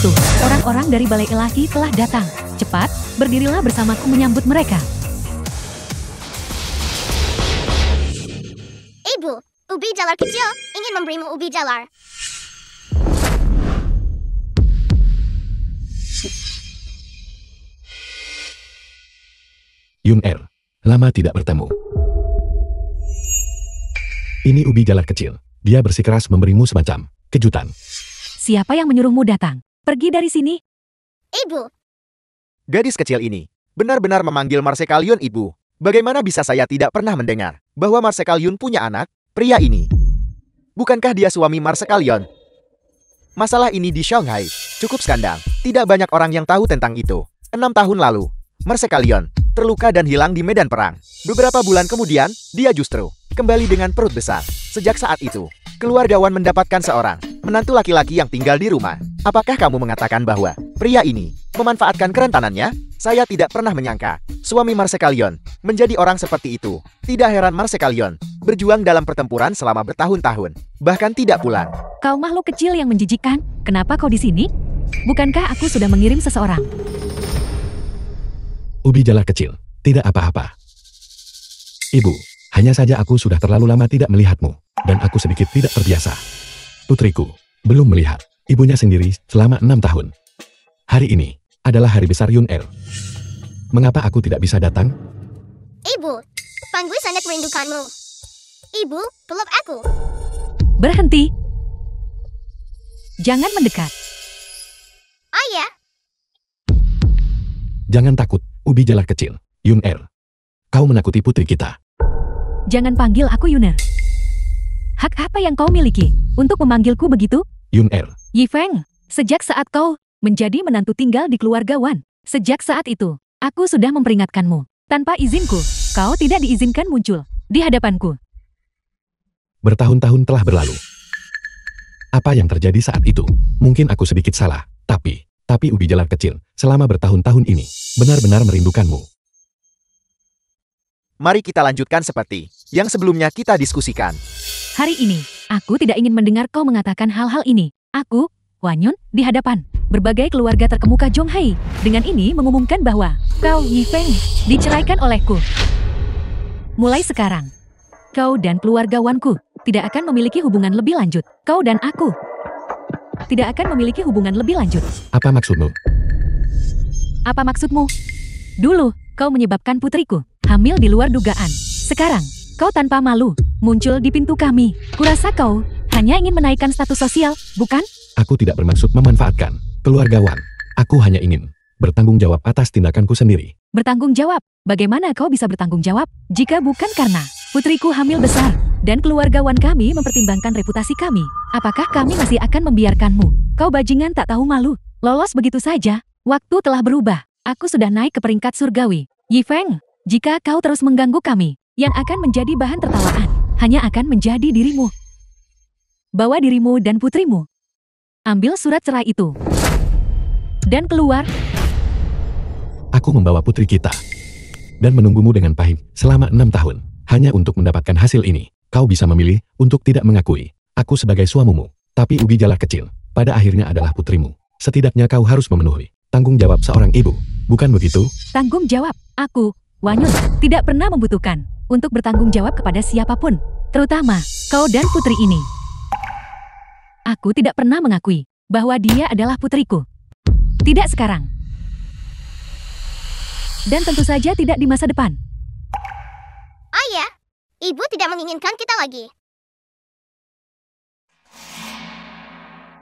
itu, orang-orang dari Balai Ilahi telah datang. Cepat, berdirilah bersamaku menyambut mereka. Ibu, ubi jalar kecil ingin memberimu ubi jalar. Yun Er, lama tidak bertemu. Ini ubi jalar kecil. Dia bersikeras memberimu semacam kejutan. Siapa yang menyuruhmu datang? Pergi dari sini. Ibu, Gadis kecil ini benar-benar memanggil Marsekalion ibu. Bagaimana bisa saya tidak pernah mendengar bahwa Marsekalion punya anak, pria ini? Bukankah dia suami Marsekalion? Masalah ini di Shanghai cukup skandal. Tidak banyak orang yang tahu tentang itu. 6 tahun lalu, Marsekalion terluka dan hilang di medan perang. Beberapa bulan kemudian, dia justru kembali dengan perut besar. Sejak saat itu, keluarga Wan mendapatkan seorang menantu laki-laki yang tinggal di rumah. Apakah kamu mengatakan bahwa pria ini memanfaatkan kerentanannya? Saya tidak pernah menyangka suami Marsekalion menjadi orang seperti itu. Tidak heran Marsekalion berjuang dalam pertempuran selama bertahun-tahun, bahkan tidak pulang. Kau makhluk kecil yang menjijikan, kenapa kau di sini? Bukankah aku sudah mengirim seseorang? Ubi jalar kecil, tidak apa-apa. Ibu, hanya saja aku sudah terlalu lama tidak melihatmu, dan aku sedikit tidak terbiasa. Putriku, belum melihat ibunya sendiri selama 6 tahun. Hari ini adalah hari besar Yun Er. Mengapa aku tidak bisa datang? ibu, Panggui sangat merindukanmu. Ibu, peluk aku. Berhenti. Jangan mendekat. Ayah, Jangan takut, ubi jalar kecil, Yun Er. Kau menakuti putri kita. Jangan panggil aku Yuner. Hak apa yang kau miliki untuk memanggilku begitu? Yun Er, Yi Feng, sejak saat kau menjadi menantu tinggal di keluarga Wan, sejak saat itu, aku sudah memperingatkanmu. Tanpa izinku, kau tidak diizinkan muncul di hadapanku. bertahun-tahun telah berlalu. Apa yang terjadi saat itu? Mungkin aku sedikit salah, tapi ubi jalar kecil, selama bertahun-tahun ini, benar-benar merindukanmu. Mari kita lanjutkan seperti yang sebelumnya kita diskusikan. Hari ini, aku tidak ingin mendengar kau mengatakan hal-hal ini. Aku, Wan Yun, di hadapan berbagai keluarga terkemuka Zhonghai, dengan ini mengumumkan bahwa kau, Yi Feng, diceraikan olehku. Mulai sekarang, kau dan keluarga Wanku tidak akan memiliki hubungan lebih lanjut. Kau dan aku tidak akan memiliki hubungan lebih lanjut. Apa maksudmu? Apa maksudmu? Dulu, kau menyebabkan putriku hamil di luar dugaan. Sekarang, kau tanpa malu muncul di pintu kami. Kurasa kau hanya ingin menaikkan status sosial, bukan? Aku tidak bermaksud memanfaatkan keluarga Wan. Aku hanya ingin bertanggung jawab atas tindakanku sendiri. Bertanggung jawab? Bagaimana kau bisa bertanggung jawab jika bukan karena putriku hamil besar dan keluarga Wan kami mempertimbangkan reputasi kami? Apakah kami masih akan membiarkanmu? Kau bajingan tak tahu malu, lolos begitu saja. Waktu telah berubah. Aku sudah naik ke peringkat surgawi. Yi Feng, jika kau terus mengganggu kami, yang akan menjadi bahan tertawaan hanya akan menjadi dirimu. Bawa dirimu dan putrimu. Ambil surat cerai itu. Dan keluar. Aku membawa putri kita dan menunggumu dengan pahit selama 6 tahun. Hanya untuk mendapatkan hasil ini, kau bisa memilih untuk tidak mengakui aku sebagai suamimu. Tapi ubi jalar kecil, pada akhirnya adalah putrimu. Setidaknya kau harus memenuhi tanggung jawab seorang ibu, bukan begitu? Tanggung jawab? Aku, Wan Yun, tidak pernah membutuhkan untuk bertanggung jawab kepada siapapun, terutama kau dan putri ini. Aku tidak pernah mengakui bahwa dia adalah putriku. Tidak sekarang. Dan tentu saja tidak di masa depan. ayah, ibu tidak menginginkan kita lagi.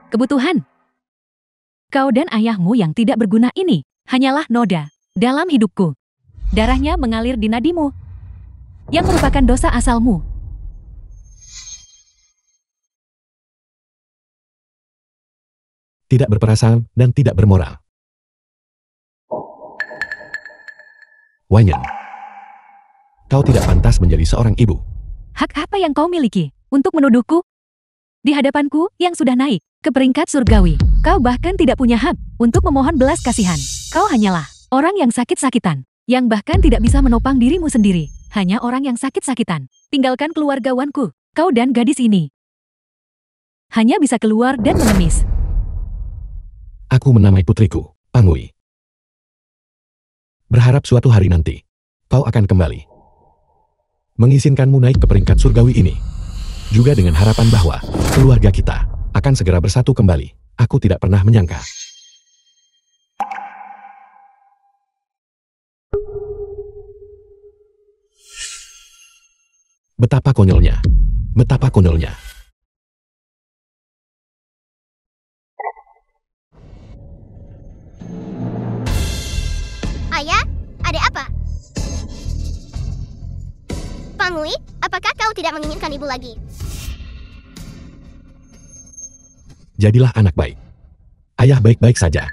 Kebutuhan. Kau dan ayahmu yang tidak berguna ini hanyalah noda dalam hidupku. Darahnya mengalir di nadimu, yang merupakan dosa asalmu. Tidak berperasaan dan tidak bermoral. Wanyan, kau tidak pantas menjadi seorang ibu. Hak apa yang kau miliki untuk menuduhku? Di hadapanku yang sudah naik ke peringkat surgawi, kau bahkan tidak punya hak untuk memohon belas kasihan. Kau hanyalah orang yang sakit-sakitan, yang bahkan tidak bisa menopang dirimu sendiri. Hanya orang yang sakit-sakitan. Tinggalkan keluarga Wanku, kau dan gadis ini hanya bisa keluar dan mengemis. Aku menamai putriku, Pangui. Berharap suatu hari nanti, kau akan kembali. Mengizinkanmu naik ke peringkat surgawi ini. Juga dengan harapan bahwa, keluarga kita, akan segera bersatu kembali. Aku tidak pernah menyangka. Betapa konyolnya. Betapa konyolnya. Ayah, ada apa? Pangui, apakah kau tidak menginginkan ibu lagi? Jadilah anak baik. Ayah baik-baik saja.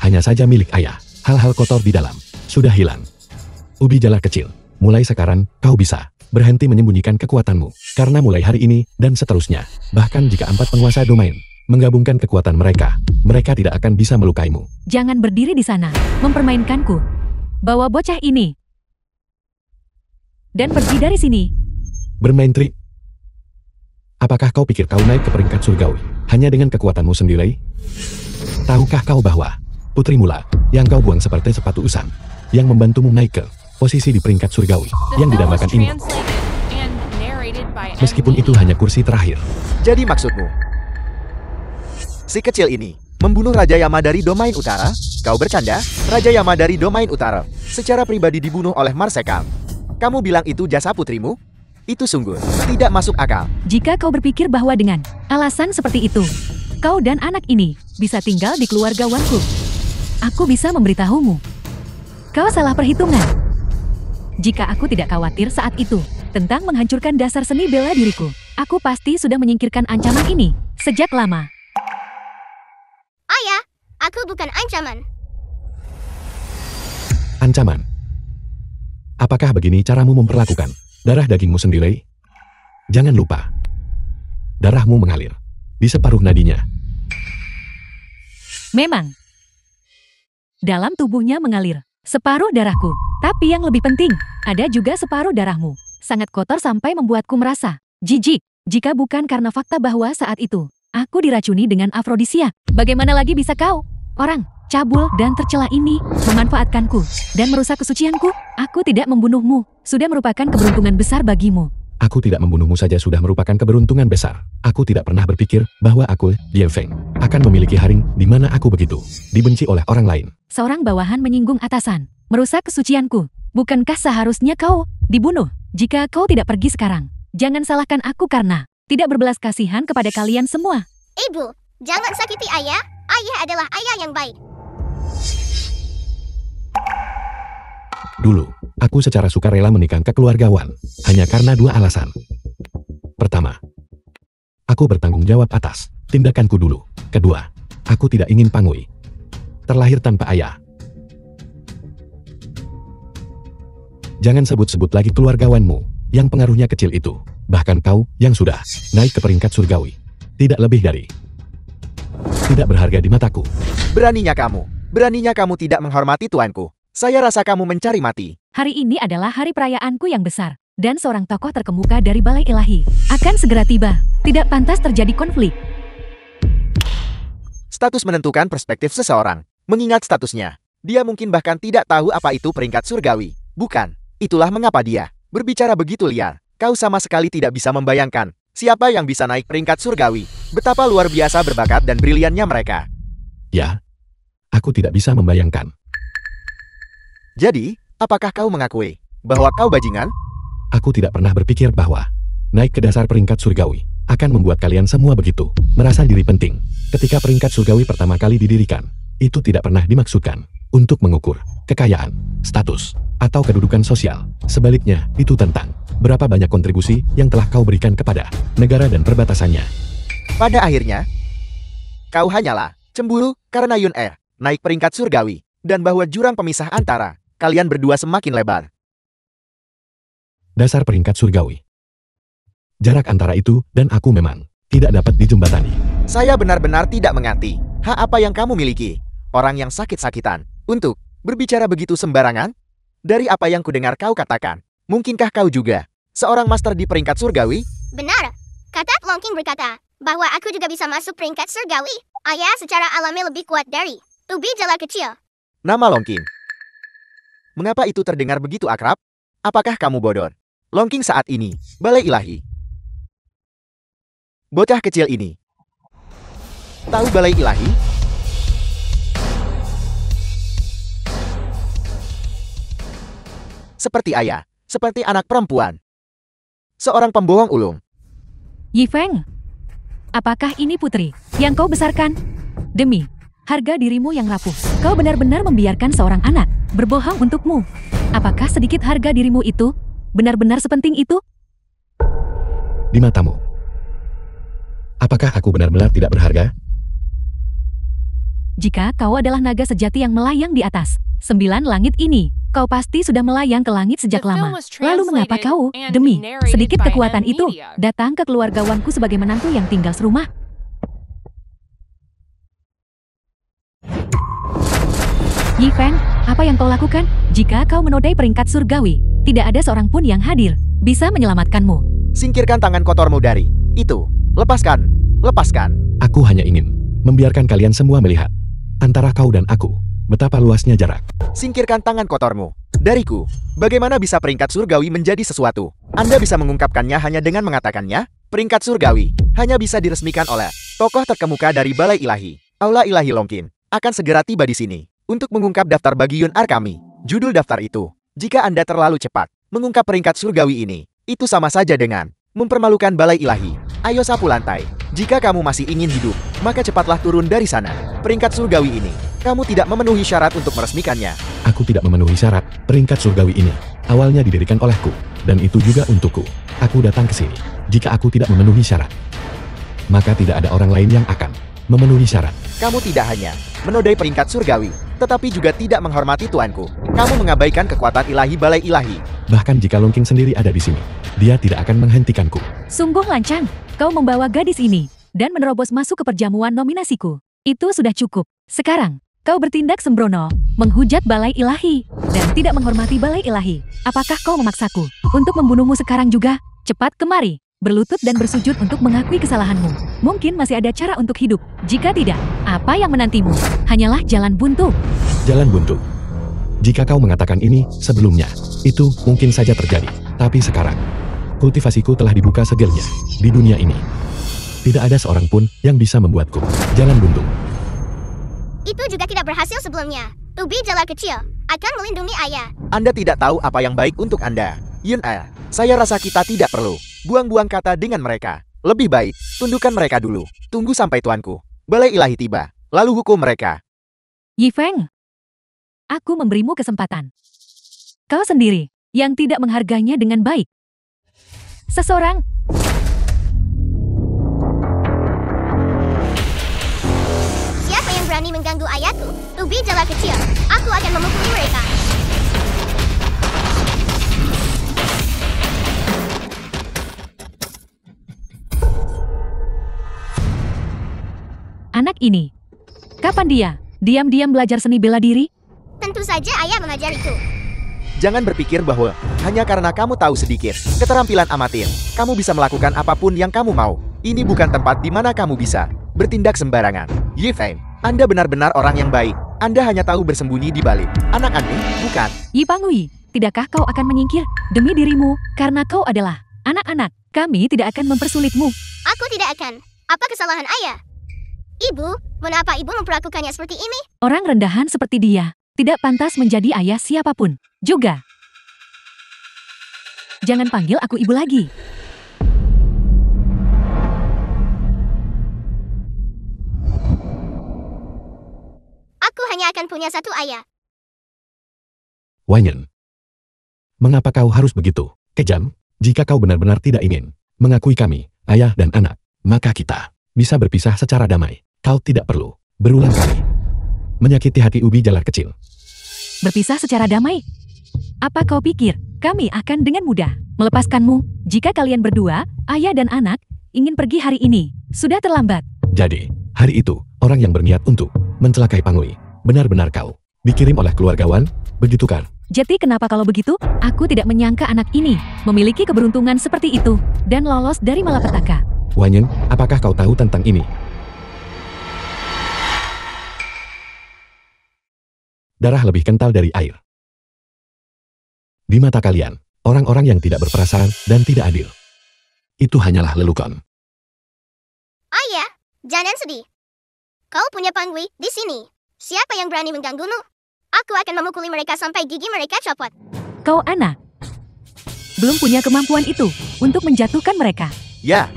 Hanya saja milik ayah, hal-hal kotor di dalam, sudah hilang. Ubi jala kecil, mulai sekarang, kau bisa berhenti menyembunyikan kekuatanmu. Karena mulai hari ini, dan seterusnya, bahkan jika 4 penguasa domain menggabungkan kekuatan mereka, mereka tidak akan bisa melukaimu. Jangan berdiri di sana, mempermainkanku. Bawa bocah ini. Dan pergi dari sini. Bermain trik. Apakah kau pikir kau naik ke peringkat surgawi hanya dengan kekuatanmu sendiri? Tahukah kau bahwa putrimu lah yang kau buang seperti sepatu usang, yang membantumu naik ke posisi di peringkat surgawi yang didambakan ini? Meskipun itu hanya kursi terakhir. Jadi maksudmu, si kecil ini membunuh Raja Yama dari domain utara? Kau bercanda? Raja Yama dari domain utara secara pribadi dibunuh oleh Marsekal. Kamu bilang itu jasa putrimu? Itu sungguh tidak masuk akal. Jika kau berpikir bahwa dengan alasan seperti itu, kau dan anak ini bisa tinggal di keluarga Wanku, aku bisa memberitahumu. Kau salah perhitungan. Jika aku tidak khawatir saat itu tentang menghancurkan dasar seni bela diriku, aku pasti sudah menyingkirkan ancaman ini sejak lama. Ayah, aku bukan ancaman. Ancaman. Apakah begini caramu memperlakukan darah dagingmu sendiri? Jangan lupa, darahmu mengalir di separuh nadinya. Memang, dalam tubuhnya mengalir separuh darahku. Tapi yang lebih penting, ada juga separuh darahmu. Sangat kotor sampai membuatku merasa jijik. Jika bukan karena fakta bahwa saat itu, aku diracuni dengan afrodisia. Bagaimana lagi bisa kau, orang cabul dan tercela ini, memanfaatkanku dan merusak kesucianku? Aku tidak membunuhmu. Sudah merupakan keberuntungan besar bagimu. Aku tidak membunuhmu saja sudah merupakan keberuntungan besar. Aku tidak pernah berpikir bahwa aku, Lian Feng, akan memiliki haring di mana aku begitu dibenci oleh orang lain. Seorang bawahan menyinggung atasan, merusak kesucianku. Bukankah seharusnya kau dibunuh? Jika kau tidak pergi sekarang, jangan salahkan aku karena tidak berbelas kasihan kepada kalian semua. Ibu, jangan sakiti ayah. Ayah adalah ayah yang baik. Dulu, aku secara sukarela menikah ke keluarga Wan, hanya karena 2 alasan. Pertama, aku bertanggung jawab atas tindakanku dulu. Kedua, aku tidak ingin Pangui terlahir tanpa ayah. Jangan sebut-sebut lagi keluarga Wanmu yang pengaruhnya kecil itu. Bahkan kau yang sudah naik ke peringkat surgawi. Tidak lebih dari tidak berharga di mataku. Beraninya kamu tidak menghormati tuanku. Saya rasa kamu mencari mati. Hari ini adalah hari perayaanku yang besar, dan seorang tokoh terkemuka dari Balai Ilahi akan segera tiba. Tidak pantas terjadi konflik. Status menentukan perspektif seseorang. Mengingat statusnya, dia mungkin bahkan tidak tahu apa itu peringkat surgawi. Bukan, itulah mengapa dia berbicara begitu liar. Kau sama sekali tidak bisa membayangkan siapa yang bisa naik peringkat surgawi. Betapa luar biasa berbakat dan briliannya mereka. Ya, aku tidak bisa membayangkan. Jadi, apakah kau mengakui bahwa kau bajingan? Aku tidak pernah berpikir bahwa naik ke dasar peringkat surgawi akan membuat kalian semua begitu merasa diri penting. Ketika peringkat surgawi pertama kali didirikan, itu tidak pernah dimaksudkan untuk mengukur kekayaan, status, atau kedudukan sosial. Sebaliknya, itu tentang berapa banyak kontribusi yang telah kau berikan kepada negara dan perbatasannya. Pada akhirnya, kau hanyalah cemburu karena Yun Er naik peringkat surgawi dan bahwa jurang pemisah antara kalian berdua semakin lebar. Dasar peringkat surgawi. Jarak antara itu dan aku memang tidak dapat dijembatani. Saya benar-benar tidak mengerti hak apa yang kamu miliki. Orang yang sakit-sakitan untuk berbicara begitu sembarangan? Dari apa yang kudengar kau katakan, mungkinkah kau juga seorang master di peringkat surgawi? Benar. Kata Long King berkata bahwa aku juga bisa masuk peringkat surgawi. Ayah secara alami lebih kuat dari ubi jalar kecil. Nama Longking. Mengapa itu terdengar begitu akrab? Apakah kamu bodoh? Longking saat ini, balai ilahi. Bocah kecil ini. Tahu balai ilahi? Seperti ayah, seperti anak perempuan. Seorang pembohong ulung. Yifeng, apakah ini putri yang kau besarkan? Demi harga dirimu yang rapuh, kau benar-benar membiarkan seorang anak berbohong untukmu. Apakah sedikit harga dirimu itu benar-benar sepenting itu? Di matamu, apakah aku benar-benar tidak berharga? Jika kau adalah naga sejati yang melayang di atas 9 langit ini, kau pasti sudah melayang ke langit sejak lama. Lalu mengapa kau, demi sedikit kekuatan itu, datang ke keluargawanku sebagai menantu yang tinggal serumah? Yifeng, apa yang kau lakukan? Jika kau menodai peringkat surgawi, tidak ada seorang pun yang hadir bisa menyelamatkanmu. Singkirkan tangan kotormu dari itu. Lepaskan, lepaskan. Aku hanya ingin membiarkan kalian semua melihat antara kau dan aku, betapa luasnya jarak. Singkirkan tangan kotormu dariku. Bagaimana bisa peringkat surgawi menjadi sesuatu? Anda bisa mengungkapkannya hanya dengan mengatakannya. Peringkat surgawi hanya bisa diresmikan oleh tokoh terkemuka dari Balai Ilahi. Aula Ilahi Longkin akan segera tiba di sini untuk mengungkap daftar bagi Yun Ar kami. Judul daftar itu. Jika Anda terlalu cepat mengungkap peringkat surgawi ini, itu sama saja dengan mempermalukan Balai Ilahi. Ayo sapu lantai. Jika kamu masih ingin hidup, maka cepatlah turun dari sana. Peringkat surgawi ini, kamu tidak memenuhi syarat untuk meresmikannya. Aku tidak memenuhi syarat. Peringkat surgawi ini awalnya didirikan olehku, dan itu juga untukku. Aku datang ke sini. Jika aku tidak memenuhi syarat, maka tidak ada orang lain yang akan memenuhi syarat. Kamu tidak hanya menodai peringkat surgawi, tetapi juga tidak menghormati tuanku. Kamu mengabaikan kekuatan ilahi Balai Ilahi. Bahkan jika Longking sendiri ada di sini, dia tidak akan menghentikanku. Sungguh lancang, kau membawa gadis ini dan menerobos masuk ke perjamuan nominasiku. Itu sudah cukup. Sekarang, kau bertindak sembrono, menghujat Balai Ilahi, dan tidak menghormati Balai Ilahi. Apakah kau memaksaku untuk membunuhmu sekarang juga? Cepat kemari, berlutut dan bersujud untuk mengakui kesalahanmu. Mungkin masih ada cara untuk hidup. Jika tidak, apa yang menantimu? Hanyalah jalan buntu. Jalan buntu. Jika kau mengatakan ini sebelumnya, itu mungkin saja terjadi. Tapi sekarang, kultivasiku telah dibuka segelnya di dunia ini. Tidak ada seorang pun yang bisa membuatku jalan buntu. Itu juga tidak berhasil sebelumnya. Ubi jalar kecil akan melindungi ayah. Anda tidak tahu apa yang baik untuk Anda. Yun Ar, saya rasa kita tidak perlu buang-buang kata dengan mereka. Lebih baik, tundukkan mereka dulu. Tunggu sampai tuanku Balai Ilahi tiba, lalu hukum mereka. Yifeng, aku memberimu kesempatan. Kau sendiri yang tidak menghargainya dengan baik. Seseorang Siapa yang berani mengganggu ayahku? Ubi jalar kecil, aku akan memukuli mereka. anak ini, kapan dia diam-diam belajar seni bela diri? Tentu saja ayah mengajariku. Jangan berpikir bahwa hanya karena kamu tahu sedikit keterampilan amatir, kamu bisa melakukan apapun yang kamu mau. Ini bukan tempat di mana kamu bisa bertindak sembarangan. Yifeng, Anda benar-benar orang yang baik. Anda hanya tahu bersembunyi di balik anak aneh, bukan? Yipangui, tidakkah kau akan menyingkir demi dirimu karena kau adalah anak-anak? Kami tidak akan mempersulitmu. Aku tidak akan. Apa kesalahan ayah? Ibu, mengapa ibu memperlakukannya seperti ini? Orang rendahan seperti dia tidak pantas menjadi ayah siapapun. Juga, jangan panggil aku ibu lagi. Aku hanya akan punya satu ayah. Wanyan, mengapa kau harus begitu kejam? Jika kau benar-benar tidak ingin mengakui kami, ayah dan anak, maka kita bisa berpisah secara damai. Kau tidak perlu berulang kali menyakiti hati ubi jalar kecil. Berpisah secara damai? Apa kau pikir kami akan dengan mudah melepaskanmu? Jika kalian berdua, ayah dan anak, ingin pergi hari ini, sudah terlambat. Jadi, hari itu, orang yang berniat untuk mencelakai Pangui, benar-benar kau dikirim oleh keluargawan, begitu kan? Jadi kenapa kalau begitu? Aku tidak menyangka anak ini memiliki keberuntungan seperti itu dan lolos dari malapetaka. Wanyan, apakah kau tahu tentang ini? Darah lebih kental dari air. Di mata kalian, orang-orang yang tidak berperasaan dan tidak adil. Itu hanyalah lelucon. Ayah, jangan sedih. Kau punya Pangui di sini. Siapa yang berani mengganggumu? Aku akan memukuli mereka sampai gigi mereka copot. Kau anak. Belum punya kemampuan itu untuk menjatuhkan mereka. Ya,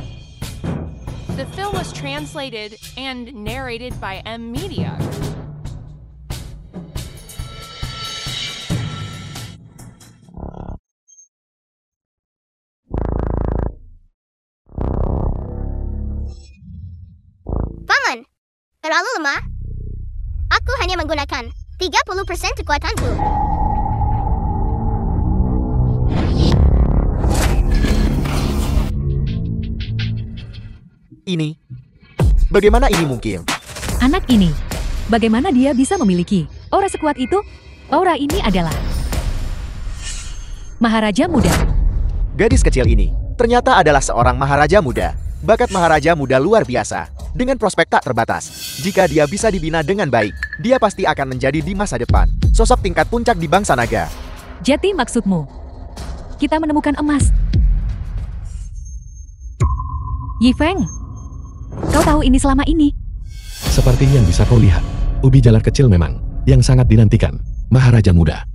The film was translated and narrated by M Media. Paman, terlalu lemah. Aku hanya menggunakan 30% kekuatanku. ini. Bagaimana ini mungkin? Anak ini, bagaimana dia bisa memiliki aura sekuat itu? Aura ini adalah Maharaja Muda. Gadis kecil ini ternyata adalah seorang Maharaja Muda. Bakat Maharaja Muda luar biasa. Dengan prospek tak terbatas. Jika dia bisa dibina dengan baik, dia pasti akan menjadi di masa depan sosok tingkat puncak di bangsa naga. Jadi maksudmu, kita menemukan emas. Yi Feng, kau tahu ini selama ini? Seperti yang bisa kau lihat, ubi jalar kecil memang yang sangat dinantikan Maharaja Muda.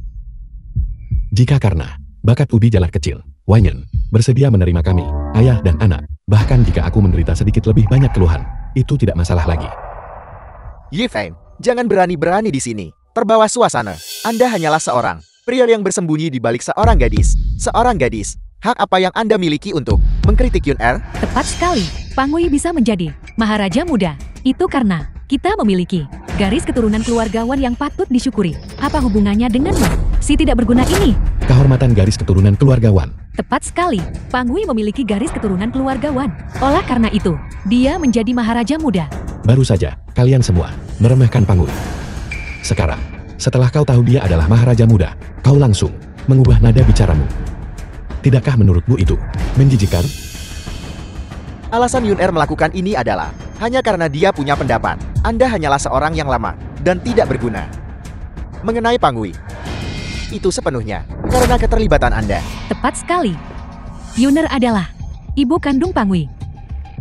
Jika karena bakat ubi jalar kecil, Wanyan bersedia menerima kami, ayah dan anak, bahkan jika aku menderita sedikit lebih banyak keluhan, itu tidak masalah lagi. Yi Feng, jangan berani-berani di sini. Terbawa suasana. Anda hanyalah seorang pria yang bersembunyi di balik seorang gadis. Seorang gadis. Hak apa yang Anda miliki untuk mengkritik Yun Er? Tepat sekali, Pangui bisa menjadi Maharaja Muda. Itu karena kita memiliki garis keturunan keluargawan yang patut disyukuri. Apa hubungannya denganmu? Si tidak berguna ini. Kehormatan garis keturunan keluargawan. Tepat sekali, Pangui memiliki garis keturunan keluargawan. Oleh karena itu, dia menjadi Maharaja Muda. Baru saja, kalian semua meremehkan Pangui. Sekarang, setelah kau tahu dia adalah Maharaja Muda, kau langsung mengubah nada bicaramu. Tidakkah menurutmu itu menjijikan? Alasan Yun Er melakukan ini adalah hanya karena dia punya pendapat. Anda hanyalah seorang yang lama dan tidak berguna. Mengenai Pangui, itu sepenuhnya karena keterlibatan Anda. Tepat sekali. Yuner adalah ibu kandung Pangui.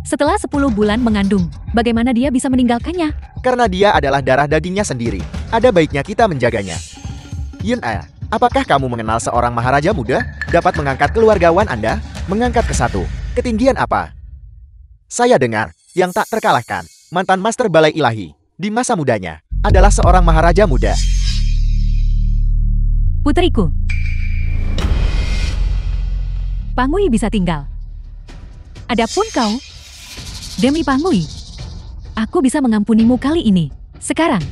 Setelah 10 bulan mengandung, bagaimana dia bisa meninggalkannya? Karena dia adalah darah dagingnya sendiri. Ada baiknya kita menjaganya. Yun Er, apakah kamu mengenal seorang Maharaja Muda? Dapat mengangkat keluargawan Anda? Mengangkat ke satu. Ketinggian apa? Saya dengar, yang tak terkalahkan, mantan Master Balai Ilahi, di masa mudanya, adalah seorang Maharaja Muda. Putriku. Pangui bisa tinggal. Adapun kau, demi Pangui, aku bisa mengampunimu kali ini. Sekarang,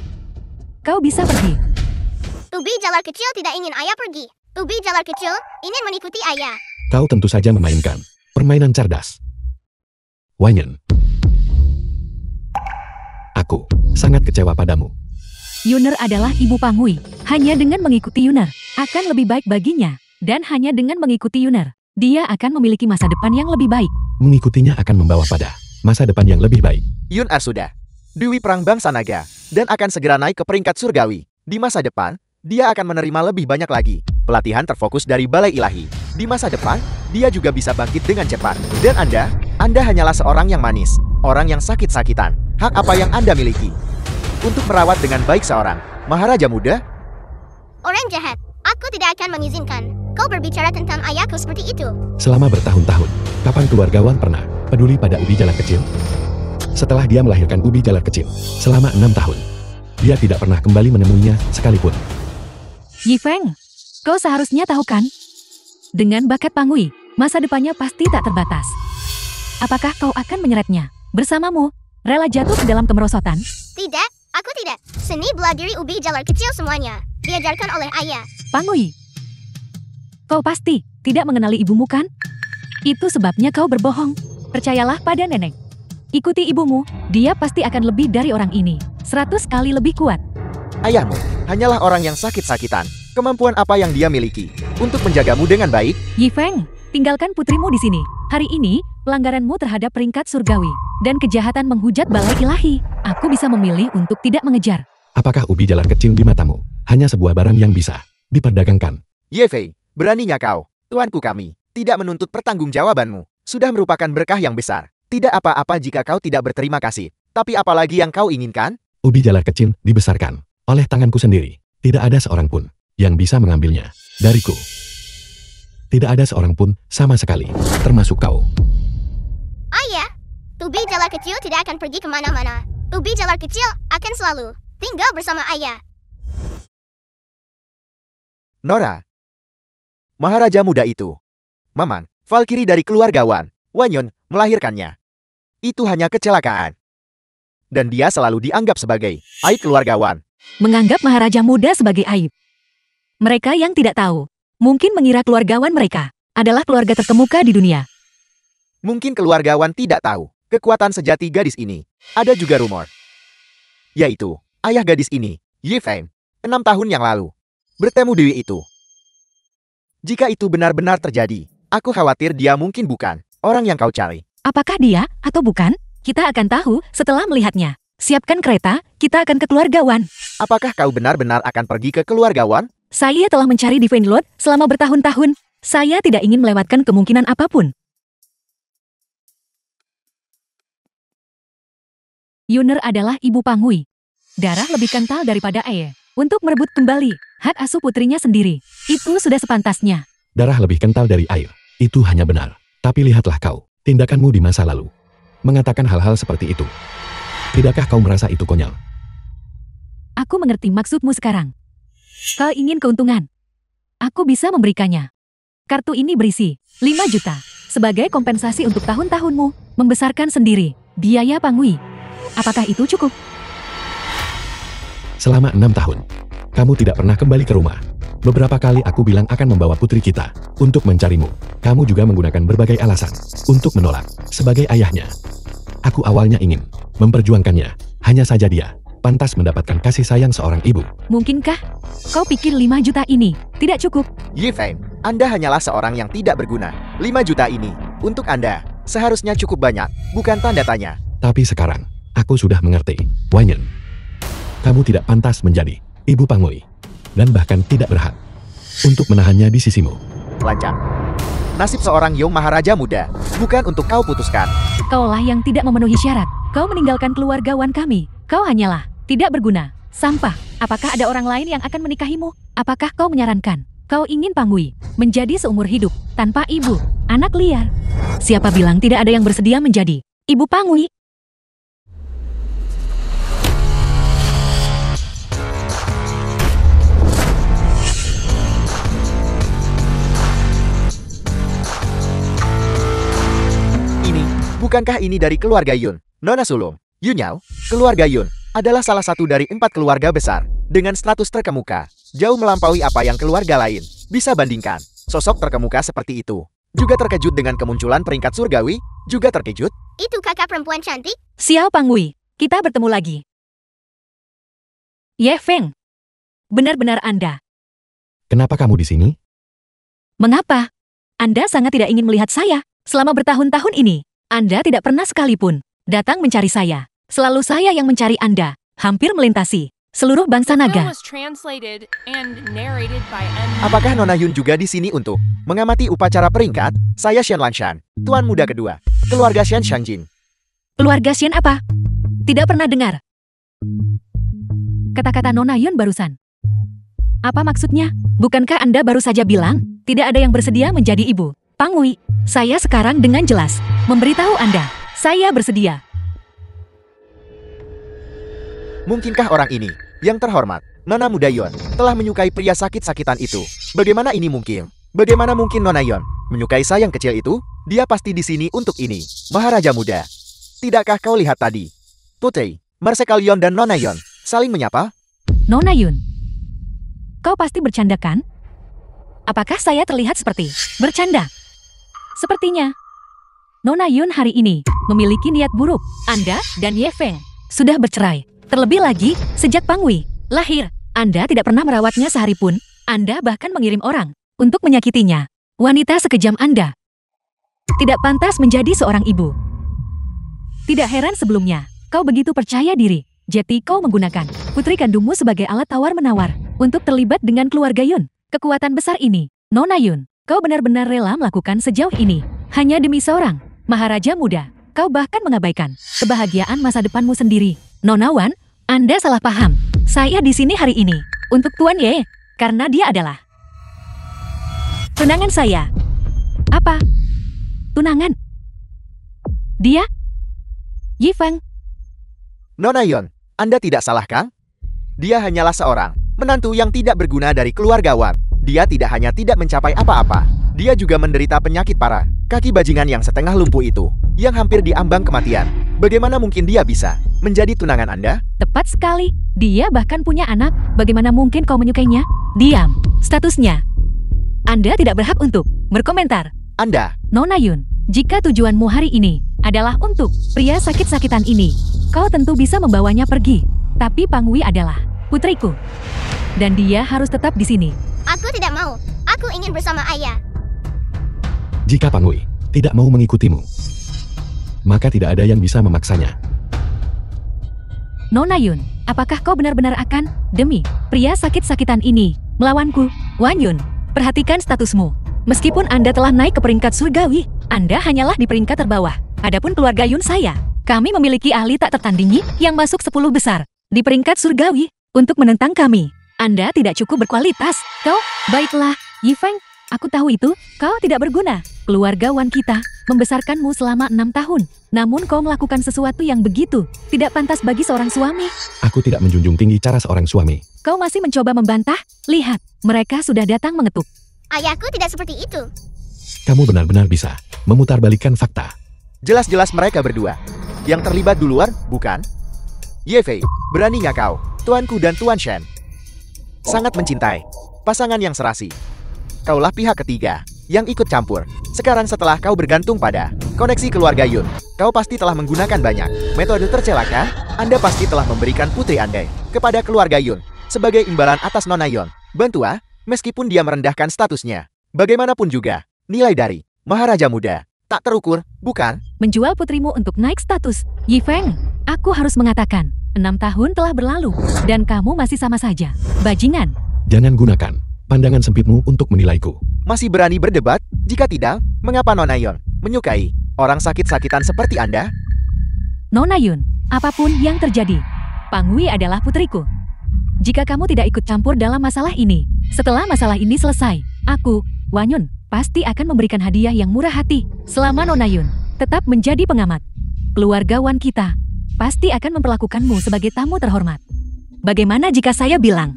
kau bisa pergi. Ubi jalar kecil tidak ingin ayah pergi. Ubi jalar kecil ingin mengikuti ayah. Kau tentu saja memainkan permainan cerdas. Wanyan, aku sangat kecewa padamu. Yuner adalah ibu Pangui. Hanya dengan mengikuti Yuner, akan lebih baik baginya. Dan hanya dengan mengikuti Yuner, dia akan memiliki masa depan yang lebih baik. Mengikutinya akan membawa pada masa depan yang lebih baik. Yun Er sudah Dewi Perang Bangsa Naga dan akan segera naik ke peringkat surgawi. Di masa depan, dia akan menerima lebih banyak lagi pelatihan terfokus dari Balai Ilahi. Di masa depan, dia juga bisa bangkit dengan cepat. Dan Anda hanyalah seorang yang manis, orang yang sakit-sakitan. Hak apa yang Anda miliki untuk merawat dengan baik seorang Maharaja Muda? Orang jahat, aku tidak akan mengizinkan kau berbicara tentang ayahku seperti itu. Selama bertahun-tahun, kapan keluargawan pernah peduli pada ubi jalar kecil? Setelah dia melahirkan ubi jalar kecil, selama 6 tahun, dia tidak pernah kembali menemuinya sekalipun. Yi Feng, kau seharusnya tahu kan? Dengan bakat Pangui, masa depannya pasti tak terbatas. Apakah kau akan menyeretnya bersamamu? Rela jatuh ke dalam kemerosotan? Tidak, aku tidak. Seni bela diri ubi jalar kecil semuanya diajarkan oleh ayah. Pangui, kau pasti tidak mengenali ibumu kan? Itu sebabnya kau berbohong. Percayalah pada nenek. Ikuti ibumu, dia pasti akan lebih dari orang ini. 100 kali lebih kuat. Ayahmu hanyalah orang yang sakit-sakitan. Kemampuan apa yang dia miliki untuk menjagamu dengan baik? Yi Feng, tinggalkan putrimu di sini. Hari ini, pelanggaranmu terhadap peringkat surgawi, dan kejahatan menghujat balai ilahi. Aku bisa memilih untuk tidak mengejar. Apakah ubi jalar kecil di matamu hanya sebuah barang yang bisa diperdagangkan? Ye Fei, beraninya kau, tuanku kami, tidak menuntut pertanggungjawabanmu. Sudah merupakan berkah yang besar. Tidak apa-apa jika kau tidak berterima kasih. Tapi apalagi yang kau inginkan? Ubi jalar kecil dibesarkan oleh tanganku sendiri. Tidak ada seorang pun yang bisa mengambilnya dariku. Tidak ada seorang pun sama sekali, termasuk kau. Ayah, ubi jalar kecil tidak akan pergi kemana-mana. Ubi jalar kecil akan selalu tinggal bersama ayah. Nora, Maharaja muda itu, Maman, Valkyrie dari keluarga Wanyon, melahirkannya. Itu hanya kecelakaan. Dan dia selalu dianggap sebagai aib keluarga Wan. Menganggap Maharaja muda sebagai aib. Mereka yang tidak tahu, mungkin mengira keluargawan mereka adalah keluarga terkemuka di dunia. Mungkin keluarga Wan tidak tahu kekuatan sejati gadis ini. Ada juga rumor, yaitu ayah gadis ini, Ye Feng, 6 tahun yang lalu, bertemu Dewi itu. Jika itu benar-benar terjadi, aku khawatir dia mungkin bukan orang yang kau cari. Apakah dia atau bukan? Kita akan tahu setelah melihatnya. Siapkan kereta, kita akan ke keluarga Wan. Apakah kau benar-benar akan pergi ke keluarga Wan? Saya telah mencari di Fenlord selama bertahun-tahun. Saya tidak ingin melewatkan kemungkinan apapun. Yuner adalah ibu Pangui. Darah lebih kental daripada air. Untuk merebut kembali hak asuh putrinya sendiri. Itu sudah sepantasnya. Darah lebih kental dari air. Itu hanya benar. Tapi lihatlah kau, tindakanmu di masa lalu. Mengatakan hal-hal seperti itu. Tidakkah kau merasa itu konyol? Aku mengerti maksudmu sekarang. Kau ingin keuntungan. Aku bisa memberikannya. Kartu ini berisi 5 juta. Sebagai kompensasi untuk tahun-tahunmu membesarkan sendiri biaya Pangui. Apakah itu cukup? Selama 6 tahun, kamu tidak pernah kembali ke rumah. Beberapa kali aku bilang akan membawa putri kita untuk mencarimu. Kamu juga menggunakan berbagai alasan untuk menolak sebagai ayahnya. Aku awalnya ingin memperjuangkannya. Hanya saja dia pantas mendapatkan kasih sayang seorang ibu. Mungkinkah kau pikir 5 juta ini tidak cukup? Ye Feng, Anda hanyalah seorang yang tidak berguna. 5 juta ini, untuk Anda, seharusnya cukup banyak, bukan tanda tanya. Tapi sekarang, aku sudah mengerti, Wanyon. Kamu tidak pantas menjadi ibu Pangui. Dan bahkan tidak berhak untuk menahannya di sisimu. Lancang. Nasib seorang Yong Maharaja muda, bukan untuk kau putuskan. Kaulah yang tidak memenuhi syarat. Kau meninggalkan keluarga Wan kami. Kau hanyalah tidak berguna. Sampah. Apakah ada orang lain yang akan menikahimu? Apakah kau menyarankan kau ingin Pangui menjadi seumur hidup tanpa ibu, anak liar? Siapa bilang tidak ada yang bersedia menjadi ibu Pangui? Bukankah ini dari keluarga Yun? Nona Sulung, Yunyao, keluarga Yun adalah salah satu dari 4 keluarga besar dengan status terkemuka, jauh melampaui apa yang keluarga lain bisa bandingkan. Sosok terkemuka seperti itu juga terkejut dengan kemunculan peringkat surgawi, juga terkejut. Itu kakak perempuan cantik? Xiao Pangui, kita bertemu lagi. Ye Feng, benar-benar Anda. Kenapa kamu di sini? Mengapa? Anda sangat tidak ingin melihat saya selama bertahun-tahun ini. Anda tidak pernah sekalipun datang mencari saya. Selalu saya yang mencari Anda, hampir melintasi seluruh bangsa The film naga. was translated and narrated by M. Apakah Nona Yun juga di sini untuk mengamati upacara peringkat? Saya Shen Lanshan, tuan muda kedua, keluarga Shen Shangjin. Keluarga Xian apa? Tidak pernah dengar. Kata-kata Nona Yun barusan. Apa maksudnya? Bukankah Anda baru saja bilang tidak ada yang bersedia menjadi ibu Pangui? Saya sekarang dengan jelas memberitahu Anda, saya bersedia. Mungkinkah orang ini, yang terhormat, Nona muda Yun, telah menyukai pria sakit-sakitan itu? Bagaimana ini mungkin? Bagaimana mungkin Nona Yun menyukai sayang kecil itu? Dia pasti di sini untuk ini, Maharaja muda. Tidakkah kau lihat tadi? Putri, Marsekalion dan Nona Yun saling menyapa? Nona Yun, kau pasti bercanda kan? Apakah saya terlihat seperti bercanda? Sepertinya, Nona Yun hari ini memiliki niat buruk. Anda dan Ye Feng sudah bercerai. Terlebih lagi, sejak Pangui lahir, Anda tidak pernah merawatnya sehari pun. Anda bahkan mengirim orang untuk menyakitinya. Wanita sekejam Anda. tidak pantas menjadi seorang ibu. Tidak heran sebelumnya, kau begitu percaya diri. Jadi kau menggunakan putri kandungmu sebagai alat tawar-menawar untuk terlibat dengan keluarga Yun. Kekuatan besar ini, Nona Yun, kau benar-benar rela melakukan sejauh ini. Hanya demi seorang Maharaja muda. Kau bahkan mengabaikan kebahagiaan masa depanmu sendiri. Nona Wan, Anda salah paham. Saya di sini hari ini untuk Tuan Ye, karena dia adalah tunangan saya. Apa? Tunangan? Dia? Yifeng. Nona Yun, Anda tidak salah kan? Dia hanyalah seorang menantu yang tidak berguna dari keluarga Wan. Dia tidak hanya tidak mencapai apa-apa, dia juga menderita penyakit parah. Kaki bajingan yang setengah lumpuh itu, yang hampir diambang kematian. Bagaimana mungkin dia bisa menjadi tunangan Anda? Tepat sekali. Dia bahkan punya anak. Bagaimana mungkin kau menyukainya? Diam. Statusnya. Anda tidak berhak untuk berkomentar. Anda, Nona Yun, jika tujuanmu hari ini adalah untuk pria sakit-sakitan ini, kau tentu bisa membawanya pergi. Tapi Pangwi adalah putriku. Dan dia harus tetap di sini. Aku tidak mau. Aku ingin bersama ayah. Jika Pangwi tidak mau mengikutimu, maka tidak ada yang bisa memaksanya. Nona Yun, apakah kau benar-benar akan, demi pria sakit-sakitan ini, melawanku? Wan Yun, perhatikan statusmu. Meskipun Anda telah naik ke peringkat surgawi, Anda hanyalah di peringkat terbawah. Adapun keluarga Yun saya, kami memiliki ahli tak tertandingi yang masuk 10 besar di peringkat surgawi untuk menentang kami. Anda tidak cukup berkualitas. Kau, baiklah, Yifeng, aku tahu itu, kau tidak berguna. Keluarga Wan kita membesarkanmu selama 6 tahun. Namun kau melakukan sesuatu yang begitu tidak pantas bagi seorang suami. Aku tidak menjunjung tinggi cara seorang suami. Kau masih mencoba membantah? Lihat, mereka sudah datang mengetuk. Ayahku tidak seperti itu. Kamu benar-benar bisa memutarbalikkan fakta. jelas-jelas mereka berdua yang terlibat duluan, bukan? Ye Fei, beraninya kau, tuanku dan Tuan Shen. Sangat mencintai pasangan yang serasi. Kaulah pihak ketiga yang ikut campur. Sekarang setelah kau bergantung pada koneksi keluarga Yun, kau pasti telah menggunakan banyak metode tercelaka. Anda pasti telah memberikan putri Anda kepada keluarga Yun sebagai imbalan atas Nona Yun. Bantua, meskipun dia merendahkan statusnya, bagaimanapun juga, nilai dari Maharaja Muda tak terukur, bukan? Menjual putrimu untuk naik status. Yifeng, aku harus mengatakan, 6 tahun telah berlalu, dan kamu masih sama saja. Bajingan. Jangan gunakan pandangan sempitmu untuk menilaiku. Masih berani berdebat? Jika tidak, mengapa Nona Yun menyukai orang sakit-sakitan seperti Anda? Nona Yun, apapun yang terjadi, Pangwi adalah putriku. Jika kamu tidak ikut campur dalam masalah ini, setelah masalah ini selesai, aku, Wan Yun, pasti akan memberikan hadiah yang murah hati. Selama Nona Yun tetap menjadi pengamat, keluarga Wan kita pasti akan memperlakukanmu sebagai tamu terhormat. Bagaimana jika saya bilang,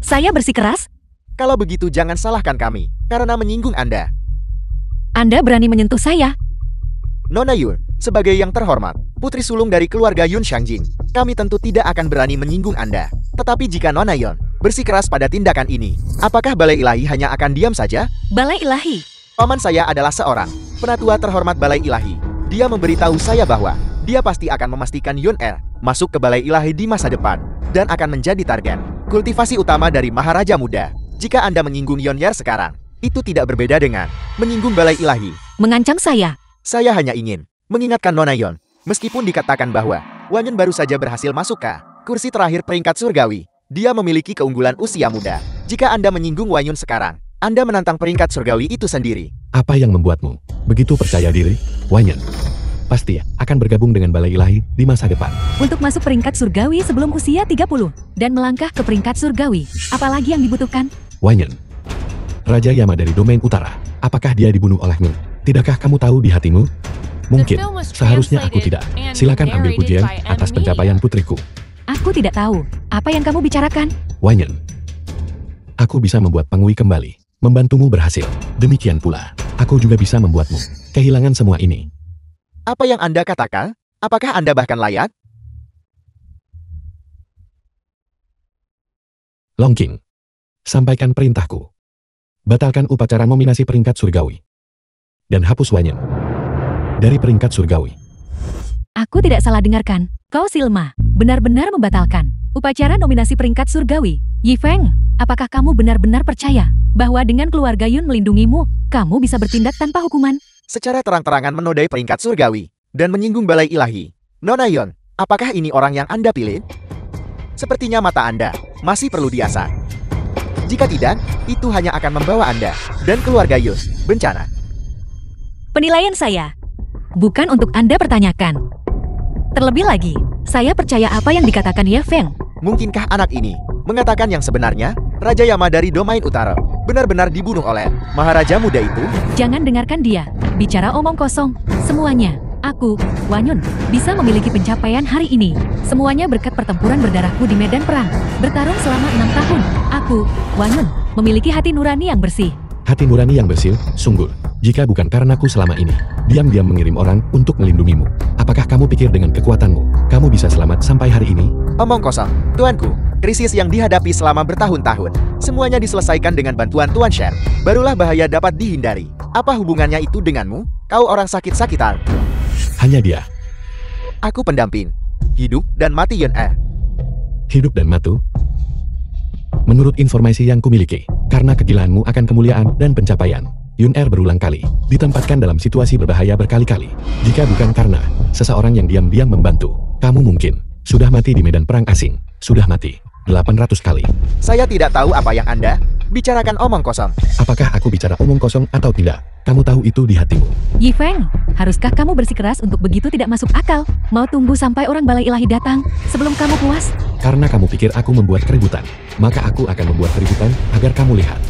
saya bersikeras? Kalau begitu jangan salahkan kami, karena menyinggung Anda. Anda berani menyentuh saya? Nona Yun, sebagai yang terhormat, putri sulung dari keluarga Yun Shangjing, kami tentu tidak akan berani menyinggung Anda. Tetapi jika Nona Yun bersikeras pada tindakan ini, apakah Balai Ilahi hanya akan diam saja? Balai Ilahi? Paman saya adalah seorang penatua terhormat Balai Ilahi. Dia memberitahu saya bahwa dia pasti akan memastikan Yun Er masuk ke Balai Ilahi di masa depan dan akan menjadi target kultivasi utama dari Maharaja Muda. Jika Anda menyinggung Yun Er sekarang, itu tidak berbeda dengan menyinggung Balai Ilahi. Mengancam saya? Saya hanya ingin mengingatkan Nona Yun, meskipun dikatakan bahwa Wan Yun baru saja berhasil masuk ke kursi terakhir peringkat surgawi, dia memiliki keunggulan usia muda. Jika Anda menyinggung Wan Yun sekarang, Anda menantang peringkat surgawi itu sendiri. Apa yang membuatmu begitu percaya diri, Wan Yun? Pasti akan bergabung dengan Balai Ilahi di masa depan. Untuk masuk peringkat surgawi sebelum usia 30 dan melangkah ke peringkat surgawi, apalagi yang dibutuhkan? Wan Yun, Raja Yama dari domain utara, apakah dia dibunuh olehmu? Tidakkah kamu tahu di hatimu? Mungkin, seharusnya aku tidak. Silakan ambil pujian atas pencapaian putriku. Aku tidak tahu. Apa yang kamu bicarakan? Wan Yun, aku bisa membuat Pangwi kembali. Membantumu berhasil. Demikian pula, aku juga bisa membuatmu kehilangan semua ini. Apa yang Anda katakan? Apakah Anda bahkan layak? Long King, sampaikan perintahku. Batalkan upacara nominasi peringkat surgawi. Dan hapus Wan Yun dari peringkat surgawi. Aku tidak salah dengarkan. Kau Silma, benar-benar membatalkan upacara nominasi peringkat surgawi. Yifeng, apakah kamu benar-benar percaya bahwa dengan keluarga Yun melindungimu, kamu bisa bertindak tanpa hukuman? secara terang-terangan menodai peringkat surgawi, dan menyinggung balai ilahi. Nona Yon, apakah ini orang yang Anda pilih? Sepertinya mata Anda masih perlu diasah. Jika tidak, itu hanya akan membawa Anda dan keluarga Yus bencana. Penilaian saya bukan untuk Anda pertanyakan. Terlebih lagi, saya percaya apa yang dikatakan Ye Feng. Mungkinkah anak ini mengatakan yang sebenarnya? Raja Yama dari Domain Utara benar-benar dibunuh oleh Maharaja muda itu? Jangan dengarkan dia. Bicara omong kosong. Semuanya, aku, Wanyun, bisa memiliki pencapaian hari ini. Semuanya berkat pertempuran berdarahku di medan perang. Bertarung selama 6 tahun. Aku, Wanyun, memiliki hati nurani yang bersih. Hati nurani yang bersih, sungguh. Jika bukan karenaku selama ini, diam-diam mengirim orang untuk melindungimu. Apakah kamu pikir dengan kekuatanmu, kamu bisa selamat sampai hari ini? Omong kosong, tuanku. Krisis yang dihadapi selama bertahun-tahun, semuanya diselesaikan dengan bantuan Tuan Shen. Barulah bahaya dapat dihindari. Apa hubungannya itu denganmu? Kau orang sakit-sakitan. Hanya dia. Aku pendamping. Hidup dan mati Yun E. Hidup dan matu? Menurut informasi yang kumiliki, karena kegilaanmu akan kemuliaan dan pencapaian, Yun Er berulang kali ditempatkan dalam situasi berbahaya berkali-kali. Jika bukan karena seseorang yang diam-diam membantu, kamu mungkin sudah mati di medan perang asing. Sudah mati 800 kali. Saya tidak tahu apa yang Anda bicarakan omong kosong. Apakah aku bicara omong kosong atau tidak? Kamu tahu itu di hatimu. Yi Feng, haruskah kamu bersikeras untuk begitu tidak masuk akal? Mau tunggu sampai orang balai ilahi datang sebelum kamu puas? Karena kamu pikir aku membuat keributan, maka aku akan membuat keributan agar kamu lihat.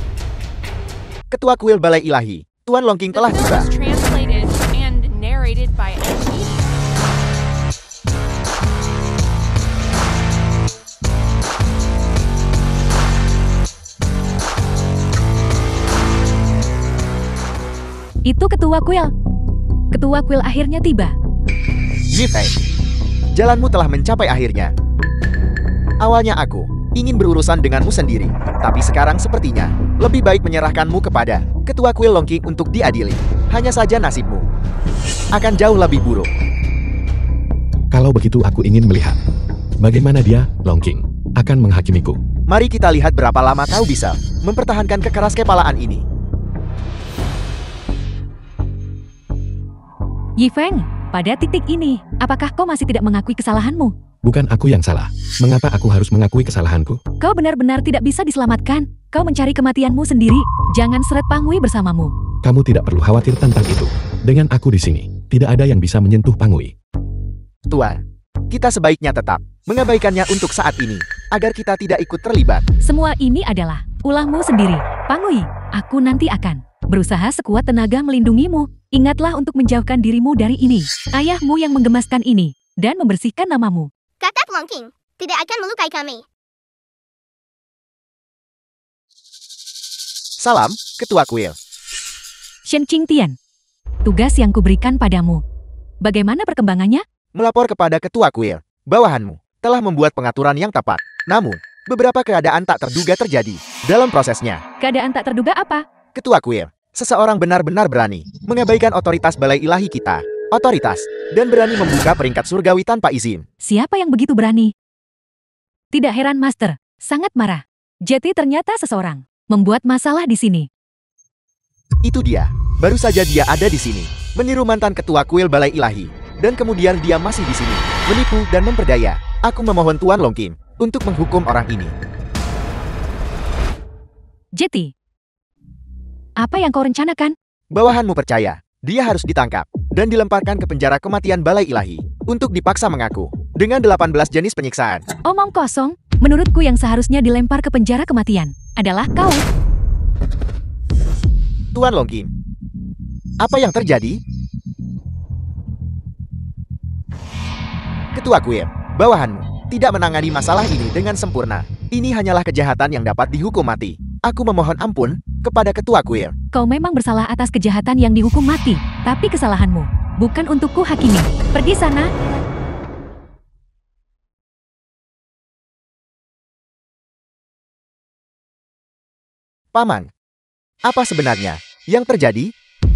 Ketua Kuil Balai Ilahi, Tuan Longking The telah film tiba. was translated and narrated by M Media. Itu ketua kuil. Ketua kuil akhirnya tiba. Yi Feng, jalanmu telah mencapai akhirnya. Awalnya aku ingin berurusan denganmu sendiri, tapi sekarang sepertinya lebih baik menyerahkanmu kepada Ketua Kuil Longking untuk diadili. Hanya saja nasibmu akan jauh lebih buruk. Kalau begitu aku ingin melihat bagaimana dia, Longking, akan menghakimiku. Mari kita lihat berapa lama kau bisa mempertahankan kekeras kepalaan ini. Yi Feng, pada titik ini, apakah kau masih tidak mengakui kesalahanmu? Bukan aku yang salah. Mengapa aku harus mengakui kesalahanku? Kau benar-benar tidak bisa diselamatkan. Kau mencari kematianmu sendiri. Jangan seret Pangui bersamamu. Kamu tidak perlu khawatir tentang itu. Dengan aku di sini, tidak ada yang bisa menyentuh Pangui. Tuan, kita sebaiknya tetap mengabaikannya untuk saat ini, agar kita tidak ikut terlibat. Semua ini adalah ulahmu sendiri. Pangui, aku nanti akan berusaha sekuat tenaga melindungimu. Ingatlah untuk menjauhkan dirimu dari ini. Ayahmu yang menggemaskan ini, dan membersihkan namamu. Kata Longking, tidak akan melukai kami. Salam, Ketua Kuil. Shen Qingtian, tugas yang kuberikan padamu. Bagaimana perkembangannya? Melapor kepada Ketua Kuil, bawahanmu telah membuat pengaturan yang tepat. Namun, beberapa keadaan tak terduga terjadi dalam prosesnya. Keadaan tak terduga apa? Ketua Kuil, seseorang benar-benar berani mengabaikan otoritas balai ilahi kita. Otoritas, dan berani membuka peringkat surgawi tanpa izin. Siapa yang begitu berani? Tidak heran Master, sangat marah. Jeti ternyata seseorang membuat masalah di sini. Itu dia, baru saja dia ada di sini, meniru mantan Ketua Kuil Balai Ilahi. Dan kemudian dia masih di sini, menipu dan memperdaya. Aku memohon Tuan Longking untuk menghukum orang ini. Jeti, apa yang kau rencanakan? Bawahanmu percaya, dia harus ditangkap dan dilemparkan ke penjara kematian Balai Ilahi untuk dipaksa mengaku dengan 18 jenis penyiksaan. Omong kosong, menurutku yang seharusnya dilempar ke penjara kematian adalah kau. Tuan Longking, apa yang terjadi? Ketua Kuil, bawahanmu tidak menangani masalah ini dengan sempurna. Ini hanyalah kejahatan yang dapat dihukum mati. Aku memohon ampun kepada Ketua Kuil. Kau memang bersalah atas kejahatan yang dihukum mati, tapi kesalahanmu bukan untukku hakimi. Pergi sana. Paman, apa sebenarnya yang terjadi?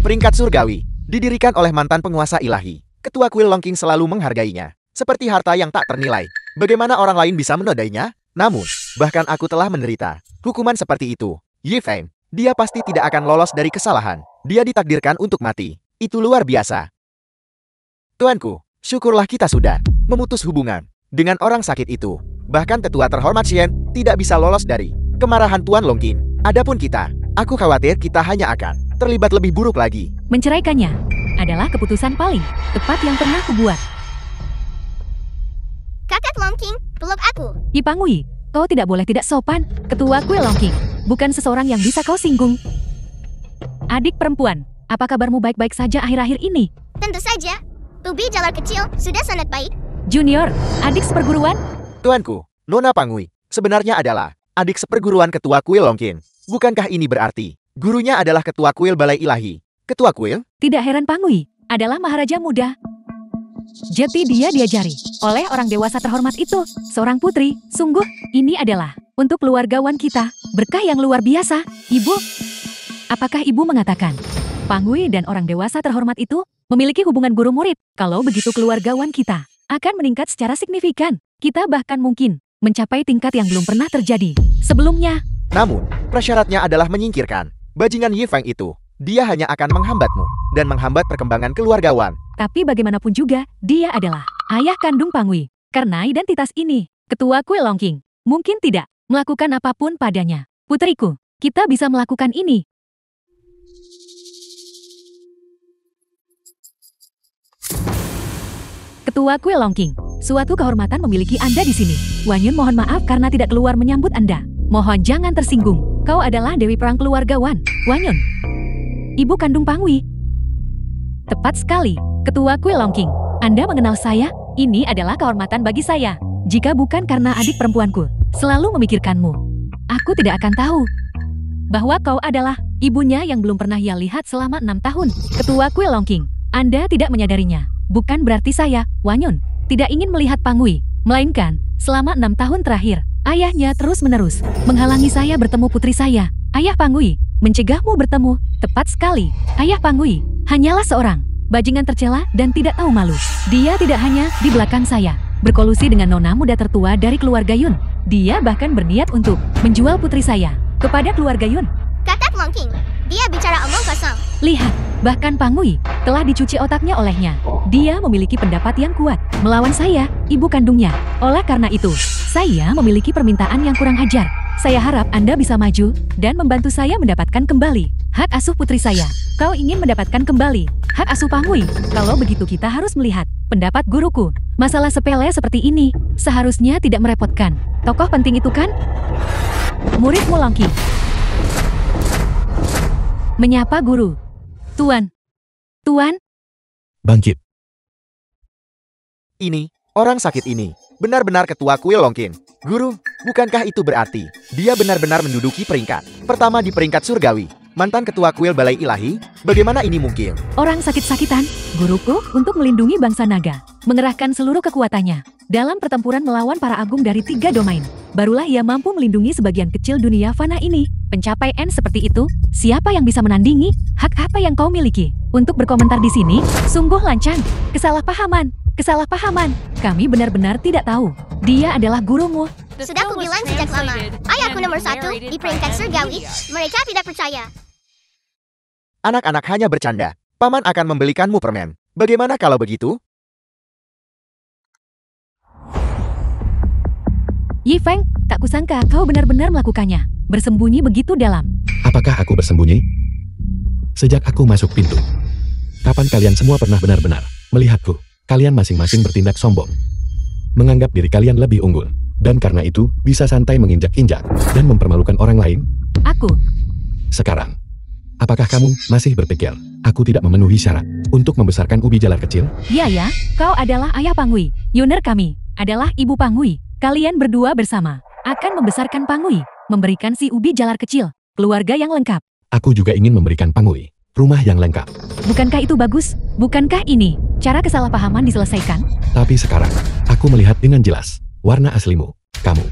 Peringkat surgawi didirikan oleh mantan penguasa ilahi. Ketua Kuil Longking selalu menghargainya seperti harta yang tak ternilai. Bagaimana orang lain bisa menodainya? Namun, bahkan aku telah menderita hukuman seperti itu. Yi Feng, dia pasti tidak akan lolos dari kesalahan. Dia ditakdirkan untuk mati. Itu luar biasa. Tuanku, syukurlah kita sudah memutus hubungan dengan orang sakit itu. Bahkan tetua terhormat Shen tidak bisa lolos dari kemarahan Tuan Longqing. Adapun kita, aku khawatir kita hanya akan terlibat lebih buruk lagi. Menceraikannya adalah keputusan paling tepat yang pernah kubuat. Kakak Longqing, peluk aku. Yi Pangui, kau tidak boleh tidak sopan. Ketua Kue Longqing bukan seseorang yang bisa kau singgung. Adik perempuan, apa kabarmu baik-baik saja akhir-akhir ini? Tentu saja. Ubi jalar kecil sudah sangat baik. Junior, adik seperguruan? Tuanku, Nona Pangui, sebenarnya adalah adik seperguruan Ketua Kuil Longqing. Bukankah ini berarti gurunya adalah Ketua Kuil Balai Ilahi? Ketua Kuil? Tidak heran Pangui adalah maharaja muda. Jadi dia diajari oleh orang dewasa terhormat itu, seorang putri. Sungguh, ini adalah untuk keluargawan kita, berkah yang luar biasa. Ibu, apakah ibu mengatakan Pangui dan orang dewasa terhormat itu memiliki hubungan guru murid? Kalau begitu keluargawan kita akan meningkat secara signifikan. Kita bahkan mungkin mencapai tingkat yang belum pernah terjadi sebelumnya. Namun, prasyaratnya adalah menyingkirkan bajingan Yi Feng itu. Dia hanya akan menghambatmu dan menghambat perkembangan keluargawan. Tapi bagaimanapun juga, dia adalah ayah kandung Pangui. Karena identitas ini, Ketua Kue Longqing mungkin tidak melakukan apapun padanya. Putriku, kita bisa melakukan ini. Ketua Kue Longqing, suatu kehormatan memiliki Anda di sini. Wanyun mohon maaf karena tidak keluar menyambut Anda. Mohon jangan tersinggung. Kau adalah Dewi Perang Keluargawan, Wanyun. Ibu kandung Pangui. Tepat sekali, Ketua Kue Longqing. Anda mengenal saya? Ini adalah kehormatan bagi saya. Jika bukan karena adik perempuanku selalu memikirkanmu, aku tidak akan tahu bahwa kau adalah ibunya yang belum pernah ia lihat selama 6 tahun. Ketua Kue Longqing, Anda tidak menyadarinya. Bukan berarti saya, Wanyun, tidak ingin melihat Pangui, melainkan selama 6 tahun terakhir, ayahnya terus-menerus menghalangi saya bertemu putri saya. Ayah Pangui mencegahmu bertemu. Tepat sekali, Ayah Pangui hanyalah seorang bajingan tercela dan tidak tahu malu. Dia tidak hanya di belakang saya, berkolusi dengan nona muda tertua dari keluarga Yun. Dia bahkan berniat untuk menjual putri saya kepada keluarga Yun. Kakak Longqing, dia bicara omong kosong. Lihat, bahkan Pangui telah dicuci otaknya olehnya. Dia memiliki pendapat yang kuat melawan saya, ibu kandungnya. Oleh karena itu, saya memiliki permintaan yang kurang ajar. Saya harap Anda bisa maju dan membantu saya mendapatkan kembali hak asuh putri saya. Kau ingin mendapatkan kembali hak asuh Pangui? Kalau begitu kita harus melihat pendapat guruku. Masalah sepele seperti ini seharusnya tidak merepotkan tokoh penting itu kan? Muridmu Longqing menyapa guru. Tuan. Tuan. Bangkit. Ini, orang sakit ini, benar-benar Ketua Kuil Longqing. Guru, bukankah itu berarti dia benar-benar menduduki peringkat pertama di peringkat surgawi? Mantan Ketua Kuil Balai Ilahi? Bagaimana ini mungkin? Orang sakit-sakitan, guruku untuk melindungi bangsa naga, mengerahkan seluruh kekuatannya dalam pertempuran melawan para agung dari 3 domain. Barulah ia mampu melindungi sebagian kecil dunia fana ini. Pencapaian seperti itu, siapa yang bisa menandingi? Hak apa yang kau miliki untuk berkomentar di sini? Sungguh lancang. Kesalahpahaman. Kami benar-benar tidak tahu. Dia adalah gurumu. Sudah aku bilang sejak lama, ayahku nomor 1 di peringkat surgawi. Mereka tidak percaya. Anak-anak hanya bercanda. Paman akan membelikanmu permen. Bagaimana kalau begitu? Yi Feng, tak kusangka kau benar-benar melakukannya. Bersembunyi begitu dalam. Apakah aku bersembunyi? Sejak aku masuk pintu. Kapan kalian semua pernah benar-benar melihatku? Kalian masing-masing bertindak sombong. Menganggap diri kalian lebih unggul. Dan karena itu, bisa santai menginjak-injak dan mempermalukan orang lain. Aku. Sekarang, apakah kamu masih berpikir aku tidak memenuhi syarat untuk membesarkan ubi jalar kecil? Ya, kau adalah ayah Pangui. Yuner kami adalah ibu Pangui. Kalian berdua bersama akan membesarkan Pangui, memberikan si ubi jalar kecil, keluarga yang lengkap. Aku juga ingin memberikan Pangui rumah yang lengkap. Bukankah itu bagus? Bukankah ini cara kesalahpahaman diselesaikan? Tapi sekarang, aku melihat dengan jelas warna aslimu. Kamu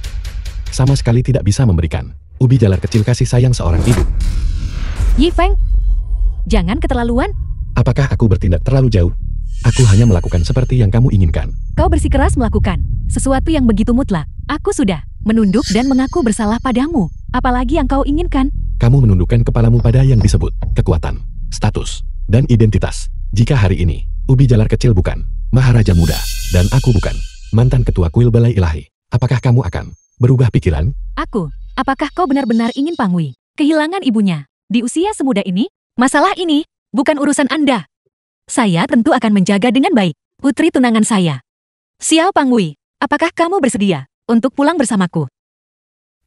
sama sekali tidak bisa memberikan ubi jalar kecil kasih sayang seorang ibu. Yi Feng, jangan keterlaluan. Apakah aku bertindak terlalu jauh? Aku hanya melakukan seperti yang kamu inginkan. Kau bersikeras melakukan sesuatu yang begitu mutlak. Aku sudah menunduk dan mengaku bersalah padamu. Apalagi yang kau inginkan? Kamu menundukkan kepalamu pada yang disebut kekuatan, status, dan identitas. Jika hari ini, Ubi Jalar kecil bukan Maharaja muda, dan aku bukan mantan ketua kuil balai ilahi, apakah kamu akan berubah pikiran? Aku, apakah kau benar-benar ingin Pangwi kehilangan ibunya di usia semuda ini? Masalah ini bukan urusan Anda. Saya tentu akan menjaga dengan baik putri tunangan saya. Xiao Pangwi, apakah kamu bersedia untuk pulang bersamaku?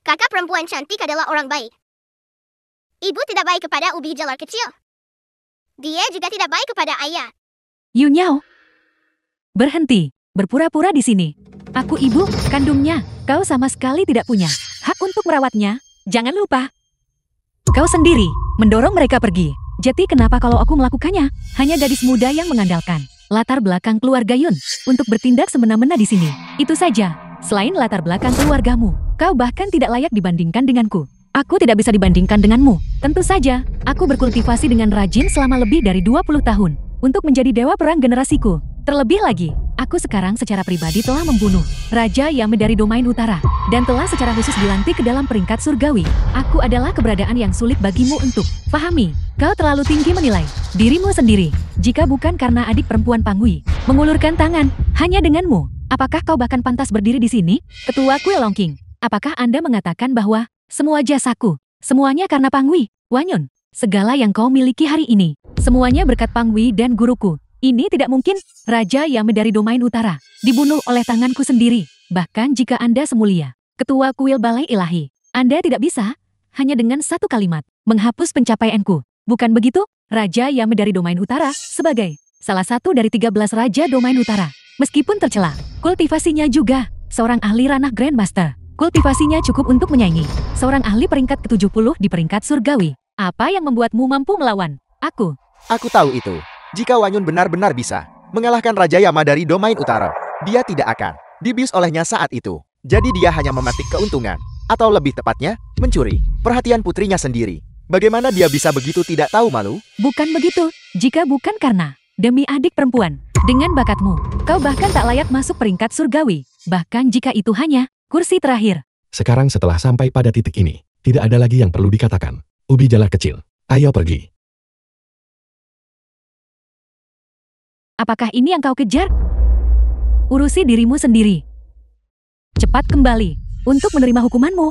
Kakak perempuan cantik adalah orang baik. Ibu tidak baik kepada Ubi Jalar kecil. Dia juga tidak baik kepada ayah. Yunyao, berhenti berpura-pura di sini. Aku ibu kandungnya. Kau sama sekali tidak punya hak untuk merawatnya. Jangan lupa. Kau sendiri mendorong mereka pergi. Jadi kenapa kalau aku melakukannya? Hanya gadis muda yang mengandalkan latar belakang keluarga Yun untuk bertindak semena-mena di sini. Itu saja. Selain latar belakang keluargamu, kau bahkan tidak layak dibandingkan denganku. Aku tidak bisa dibandingkan denganmu. Tentu saja, aku berkultivasi dengan rajin selama lebih dari 20 tahun untuk menjadi dewa perang generasiku. Terlebih lagi, aku sekarang secara pribadi telah membunuh Raja Yame dari domain utara dan telah secara khusus dilantik ke dalam peringkat surgawi. Aku adalah keberadaan yang sulit bagimu untuk pahami. Kau terlalu tinggi menilai dirimu sendiri. Jika bukan karena adik perempuan Pangwi mengulurkan tangan hanya denganmu, apakah kau bahkan pantas berdiri di sini? Ketua Kuil Longking, apakah Anda mengatakan bahwa semua jasaku, semuanya karena Pangwi, Wanyun, segala yang kau miliki hari ini, semuanya berkat Pangwi dan guruku. Ini tidak mungkin. Raja Yame dari domain utara dibunuh oleh tanganku sendiri. Bahkan jika Anda semulia Ketua Kuil Balai Ilahi, Anda tidak bisa hanya dengan satu kalimat menghapus pencapaianku. Bukan begitu? Raja Yame dari domain utara sebagai salah satu dari 13 Raja domain utara. Meskipun tercela, kultivasinya juga seorang ahli ranah Grandmaster. Kultivasinya cukup untuk menyaingi seorang ahli peringkat ke-70 di peringkat surgawi. Apa yang membuatmu mampu melawan aku? Aku tahu itu. Jika Wanyun benar-benar bisa mengalahkan Raja Yama dari domain utara, dia tidak akan dibius olehnya saat itu. Jadi dia hanya memetik keuntungan, atau lebih tepatnya, mencuri perhatian putrinya sendiri. Bagaimana dia bisa begitu tidak tahu malu? Bukan begitu. Jika bukan karena demi adik perempuan, dengan bakatmu, kau bahkan tak layak masuk peringkat surgawi. Bahkan jika itu hanya kursi terakhir. Sekarang setelah sampai pada titik ini, tidak ada lagi yang perlu dikatakan. Ubi Jalar kecil, ayo pergi. Apakah ini yang kau kejar? Urusi dirimu sendiri. Cepat kembali untuk menerima hukumanmu.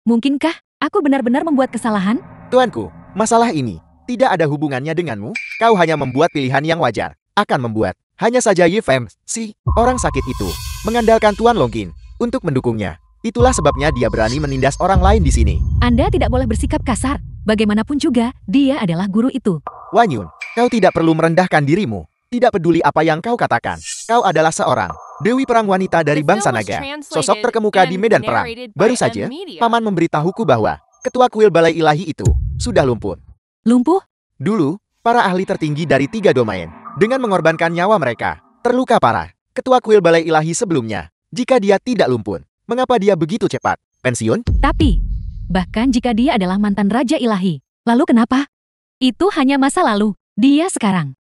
Mungkinkah aku benar-benar membuat kesalahan? Tuanku, masalah ini tidak ada hubungannya denganmu. Kau hanya membuat pilihan yang wajar. Akan membuat. Hanya saja Yi Feng, si orang sakit itu, mengandalkan Tuan Longqin untuk mendukungnya. Itulah sebabnya dia berani menindas orang lain di sini. Anda tidak boleh bersikap kasar. Bagaimanapun juga, dia adalah guru itu. Wanyun, kau tidak perlu merendahkan dirimu. Tidak peduli apa yang kau katakan. Kau adalah seorang dewi perang wanita dari bangsa naga. Sosok terkemuka di medan perang. Baru saja, Paman memberitahuku bahwa Ketua Kuil Balai Ilahi itu sudah lumpuh. Lumpuh? Dulu, para ahli tertinggi dari 3 domain, dengan mengorbankan nyawa mereka, terluka parah. Ketua Kuil Balai Ilahi sebelumnya, jika dia tidak lumpuh, mengapa dia begitu cepat pensiun? Tapi, bahkan jika dia adalah mantan Raja Ilahi, lalu kenapa? Itu hanya masa lalu. Dia sekarang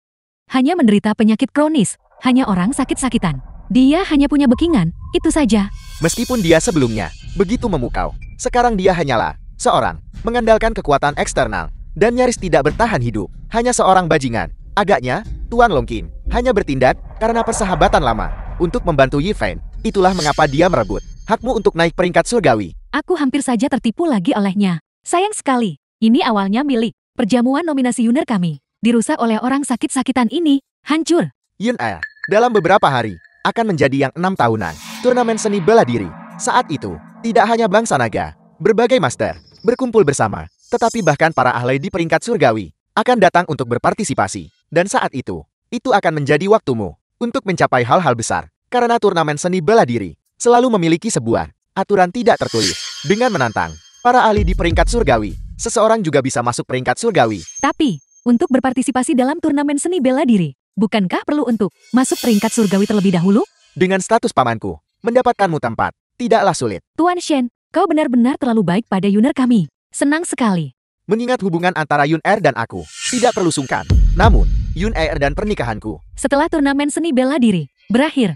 hanya menderita penyakit kronis, hanya orang sakit-sakitan. Dia hanya punya bekingan, itu saja. Meskipun dia sebelumnya begitu memukau, sekarang dia hanyalah seorang mengandalkan kekuatan eksternal dan nyaris tidak bertahan hidup. Hanya seorang bajingan. Agaknya, Tuan Longqin hanya bertindak karena persahabatan lama untuk membantu Yi Feng. Itulah mengapa dia merebut hakmu untuk naik peringkat surgawi. Aku hampir saja tertipu lagi olehnya. Sayang sekali, ini awalnya milik perjamuan nominasi Yuner kami. Dirusak oleh orang sakit-sakitan ini, hancur. Yun Air, dalam beberapa hari, akan menjadi yang 6 tahunan. Turnamen seni bela diri. Saat itu, tidak hanya bangsa naga, berbagai master, berkumpul bersama, tetapi bahkan para ahli di peringkat surgawi, akan datang untuk berpartisipasi. Dan saat itu akan menjadi waktumu untuk mencapai hal-hal besar. Karena turnamen seni bela diri selalu memiliki sebuah aturan tidak tertulis. Dengan menantang para ahli di peringkat surgawi, seseorang juga bisa masuk peringkat surgawi. Tapi, untuk berpartisipasi dalam turnamen seni bela diri, bukankah perlu untuk masuk peringkat surgawi terlebih dahulu? Dengan status pamanku, mendapatkanmu tempat tidaklah sulit. Tuan Shen, kau benar-benar terlalu baik pada Yuner kami. Senang sekali. Mengingat hubungan antara Yun Air dan aku, tidak perlu sungkan. Namun, Yun Air dan pernikahanku. Setelah turnamen seni bela diri berakhir,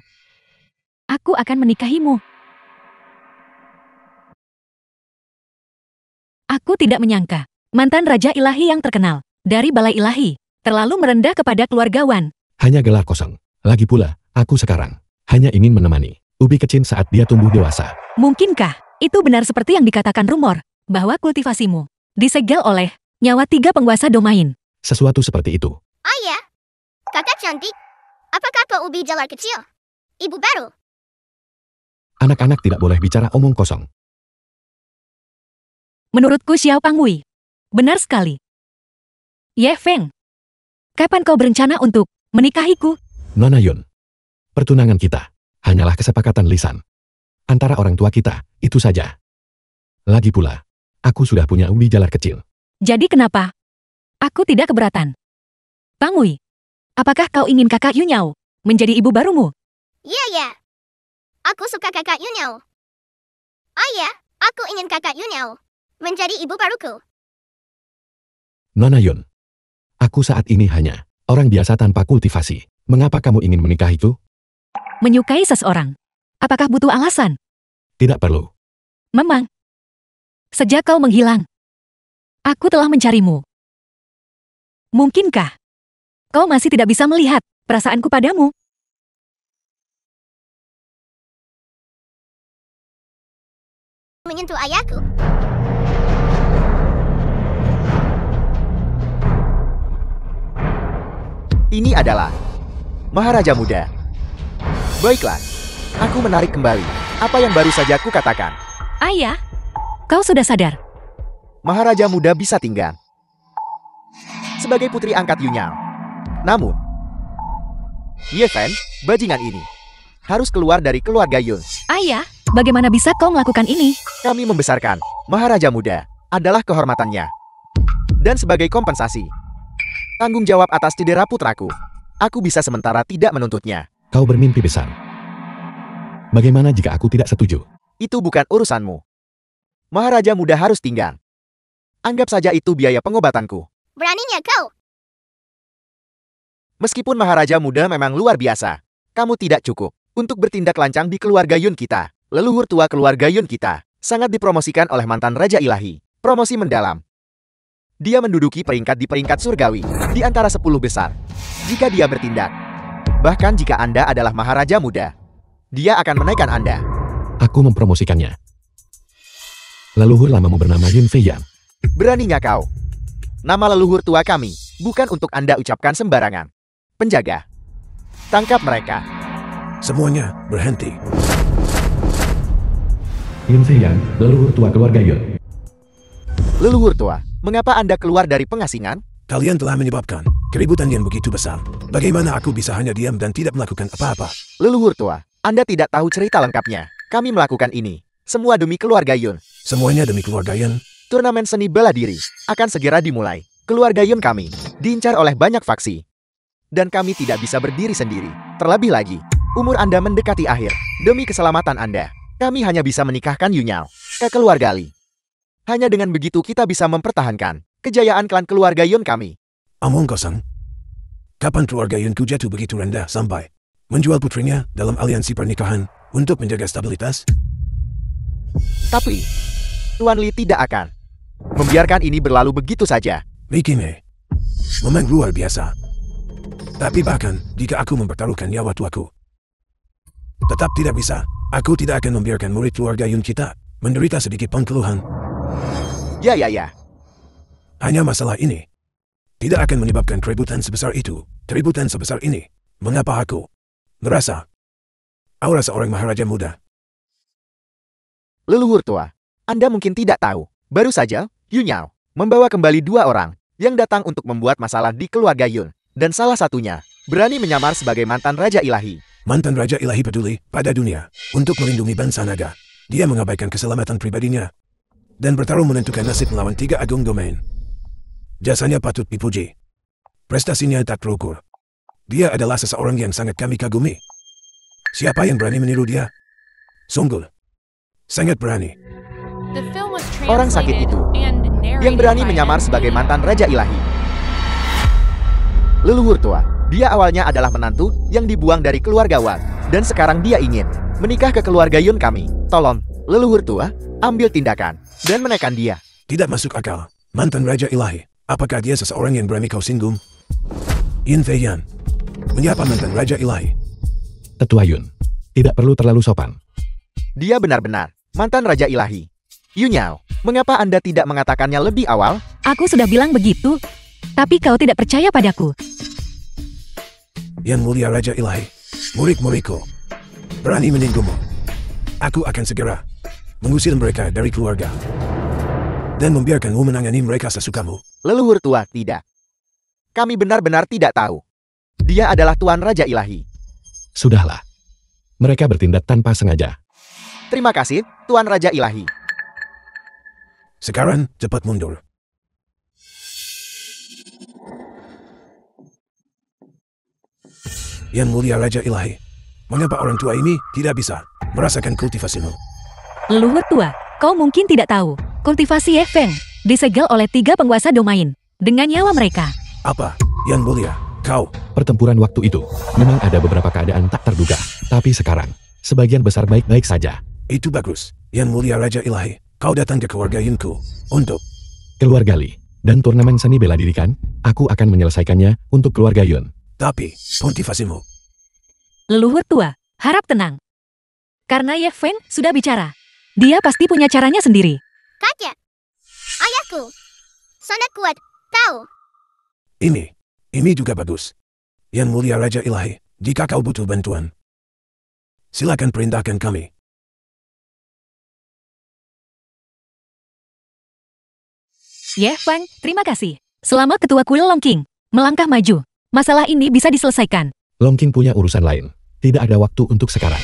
aku akan menikahimu. Aku tidak menyangka Mantan Raja Ilahi yang terkenal. Dari Balai Ilahi. Terlalu merendah kepada keluarga Wan. Hanya gelar kosong. Lagi pula, aku sekarang hanya ingin menemani Ubi Kecin saat dia tumbuh dewasa. Mungkinkah itu benar seperti yang dikatakan rumor, bahwa kultivasimu disegel oleh nyawa 3 penguasa domain? Sesuatu seperti itu. Ayah, kakak cantik. Apakah kau ubi jalar kecil? Ibu baru. Anak-anak tidak boleh bicara omong kosong. Menurutku Xiao Pangwei. Benar sekali. Ye Feng. Kapan kau berencana untuk menikahiku? Nona Yun. Pertunangan kita hanyalah kesepakatan lisan antara orang tua kita, itu saja. Lagi pula, aku sudah punya ubi jalar kecil. Jadi kenapa? Aku tidak keberatan. Pangwei, apakah kau ingin kakak Yunyao menjadi ibu barumu? Ya. Aku suka kakak Yunyao. Ayah, aku ingin kakak Yunyao menjadi ibu baruku. Nona Yun. Aku saat ini hanya orang biasa tanpa kultivasi. Mengapa kamu ingin menikahiku? Menyukai seseorang. Apakah butuh alasan? Tidak perlu. Memang. Sejak kau menghilang, aku telah mencarimu. Mungkinkah kau masih tidak bisa melihat perasaanku padamu? Menyentuh ayahku. Ini adalah Maharaja Muda. Baiklah, aku menarik kembali apa yang baru saja aku katakan. Ayah, kau sudah sadar. Maharaja Muda bisa tinggal sebagai putri angkat Yunyao. Namun, Ye Fen, bajingan ini harus keluar dari keluarga Yun. Ayah, bagaimana bisa kau melakukan ini? Kami membesarkan Maharaja Muda adalah kehormatannya. Dan sebagai kompensasi, tanggung jawab atas cedera putraku, aku bisa sementara tidak menuntutnya. Kau bermimpi besar. Bagaimana jika aku tidak setuju? Itu bukan urusanmu. Maharaja Muda harus tinggal. Anggap saja itu biaya pengobatanku. Beraninya kau. Meskipun Maharaja Muda memang luar biasa, kamu tidak cukup untuk bertindak lancang di keluarga Yun kita. Leluhur tua keluarga Yun kita sangat dipromosikan oleh mantan Raja Ilahi. Promosi mendalam. Dia menduduki peringkat di peringkat surgawi di antara 10 besar. Jika dia bertindak, bahkan jika Anda adalah Maharaja Muda, dia akan menaikkan Anda. Aku mempromosikannya. Leluhur lamamu bernama Yun Feiyan. Beraninya kau. Nama leluhur tua kami bukan untuk Anda ucapkan sembarangan. Penjaga, tangkap mereka. Semuanya berhenti. Yun Feiyan, leluhur tua keluarga Yun. Leluhur tua, mengapa Anda keluar dari pengasingan? Kalian telah menyebabkan keributan yang begitu besar. Bagaimana aku bisa hanya diam dan tidak melakukan apa-apa? Leluhur tua, Anda tidak tahu cerita lengkapnya. Kami melakukan ini semua demi keluarga Yun. Semuanya demi keluarga Yun. Turnamen seni bela diri akan segera dimulai. Keluarga Yun kami diincar oleh banyak faksi. Dan kami tidak bisa berdiri sendiri. Terlebih lagi, umur Anda mendekati akhir. Demi keselamatan Anda, kami hanya bisa menikahkan Yunyao ke keluarga Li. Hanya dengan begitu kita bisa mempertahankan kejayaan klan keluarga Yun kami. Omong kosong. Kapan keluarga Yunku jatuh begitu rendah sampai menjual putrinya dalam aliansi pernikahan untuk menjaga stabilitas? Tapi, Tuan Li tidak akan membiarkan ini berlalu begitu saja. Mikime memang luar biasa. Tapi bahkan jika aku mempertaruhkan nyawa tuaku, tetap tidak bisa. Aku tidak akan membiarkan murid keluarga Yun kita menderita sedikit pun keluhan. Ya. Hanya masalah ini tidak akan menyebabkan keributan sebesar itu. Keributan sebesar ini. Mengapa aku merasa aura seorang Maharaja Muda? Leluhur tua, Anda mungkin tidak tahu. Baru saja, Yunyao membawa kembali 2 orang yang datang untuk membuat masalah di keluarga Yun. Dan salah satunya berani menyamar sebagai mantan Raja Ilahi. Mantan Raja Ilahi peduli pada dunia untuk melindungi bangsa naga. Dia mengabaikan keselamatan pribadinya dan bertarung menentukan nasib melawan 3 agung domain. Jasanya patut dipuji. Prestasinya tak terukur. Dia adalah seseorang yang sangat kami kagumi. Siapa yang berani meniru dia? Sungguh. Sangat berani. The film was Orang sakit translated itu and narrated yang berani by menyamar M. sebagai Media. mantan Raja Ilahi. Leluhur tua, dia awalnya adalah menantu yang dibuang dari keluarga Wan. Dan sekarang dia ingin menikah ke keluarga Yun kami. Tolong, leluhur tua, ambil tindakan dan menekan dia. Tidak masuk akal. Mantan Raja Ilahi, apakah dia seseorang yang berani kau singgung? Yin Fei Yan, menyapa mantan Raja Ilahi. Tetua Yun, tidak perlu terlalu sopan. Dia benar-benar mantan Raja Ilahi. Yunyao, mengapa Anda tidak mengatakannya lebih awal? Aku sudah bilang begitu, tapi kau tidak percaya padaku. Yang mulia Raja Ilahi, murid-muridku, berani menyinggungmu. Aku akan segera mengusir mereka dari keluarga dan membiarkanmu menangani mereka sesukamu. Leluhur tua, tidak. Kami benar-benar tidak tahu. Dia adalah Tuan Raja Ilahi. Sudahlah. Mereka bertindak tanpa sengaja. Terima kasih, Tuan Raja Ilahi. Sekarang, cepat mundur. Yang mulia Raja Ilahi, mengapa orang tua ini tidak bisa merasakan kultivasimu? Leluhur tua, kau mungkin tidak tahu. Kultivasi Ye Feng disegel oleh 3 penguasa domain dengan nyawa mereka. Apa? Yang mulia, kau. Pertempuran waktu itu, memang ada beberapa keadaan tak terduga. Tapi sekarang, sebagian besar baik-baik saja. Itu bagus. Yang mulia Raja Ilahi, kau datang ke keluarga Yunku untuk Keluarga Li, dan turnamen seni bela diri kan, aku akan menyelesaikannya untuk keluarga Yun. tapi kultivasimu. Leluhur tua, harap tenang. Karena Ye Feng sudah bicara. Dia pasti punya caranya sendiri. Kakek, ayahku, sangat kuat, tahu. Ini juga bagus. Yang mulia Raja Ilahi, jika kau butuh bantuan, silakan perintahkan kami. Ye Feng, terima kasih. Selama ketua kuil Longqing melangkah maju, masalah ini bisa diselesaikan. Longqing punya urusan lain. Tidak ada waktu untuk sekarang.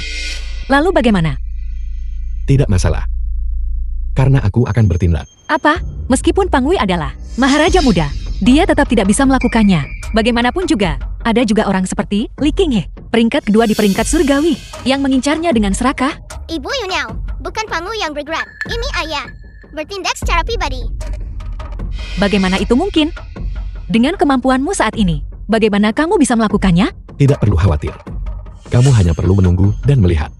Lalu bagaimana? Tidak masalah. Karena aku akan bertindak. Apa? Meskipun Pangui adalah Maharaja muda, dia tetap tidak bisa melakukannya. Bagaimanapun juga, ada juga orang seperti Li Qinghe, peringkat kedua di peringkat surgawi, yang mengincarnya dengan serakah. Ibu Yunyao, bukan Pangu yang bergerak. Ini ayah. Bertindak secara pribadi. Bagaimana itu mungkin? Dengan kemampuanmu saat ini, bagaimana kamu bisa melakukannya? Tidak perlu khawatir. Kamu hanya perlu menunggu dan melihat.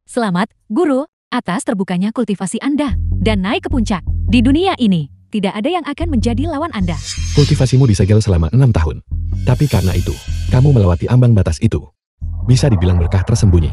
Selamat, Guru, atas terbukanya kultivasi Anda, dan naik ke puncak. Di dunia ini, tidak ada yang akan menjadi lawan Anda. Kultivasimu disegel selama 6 tahun. Tapi karena itu, kamu melewati ambang batas itu. Bisa dibilang berkah tersembunyi.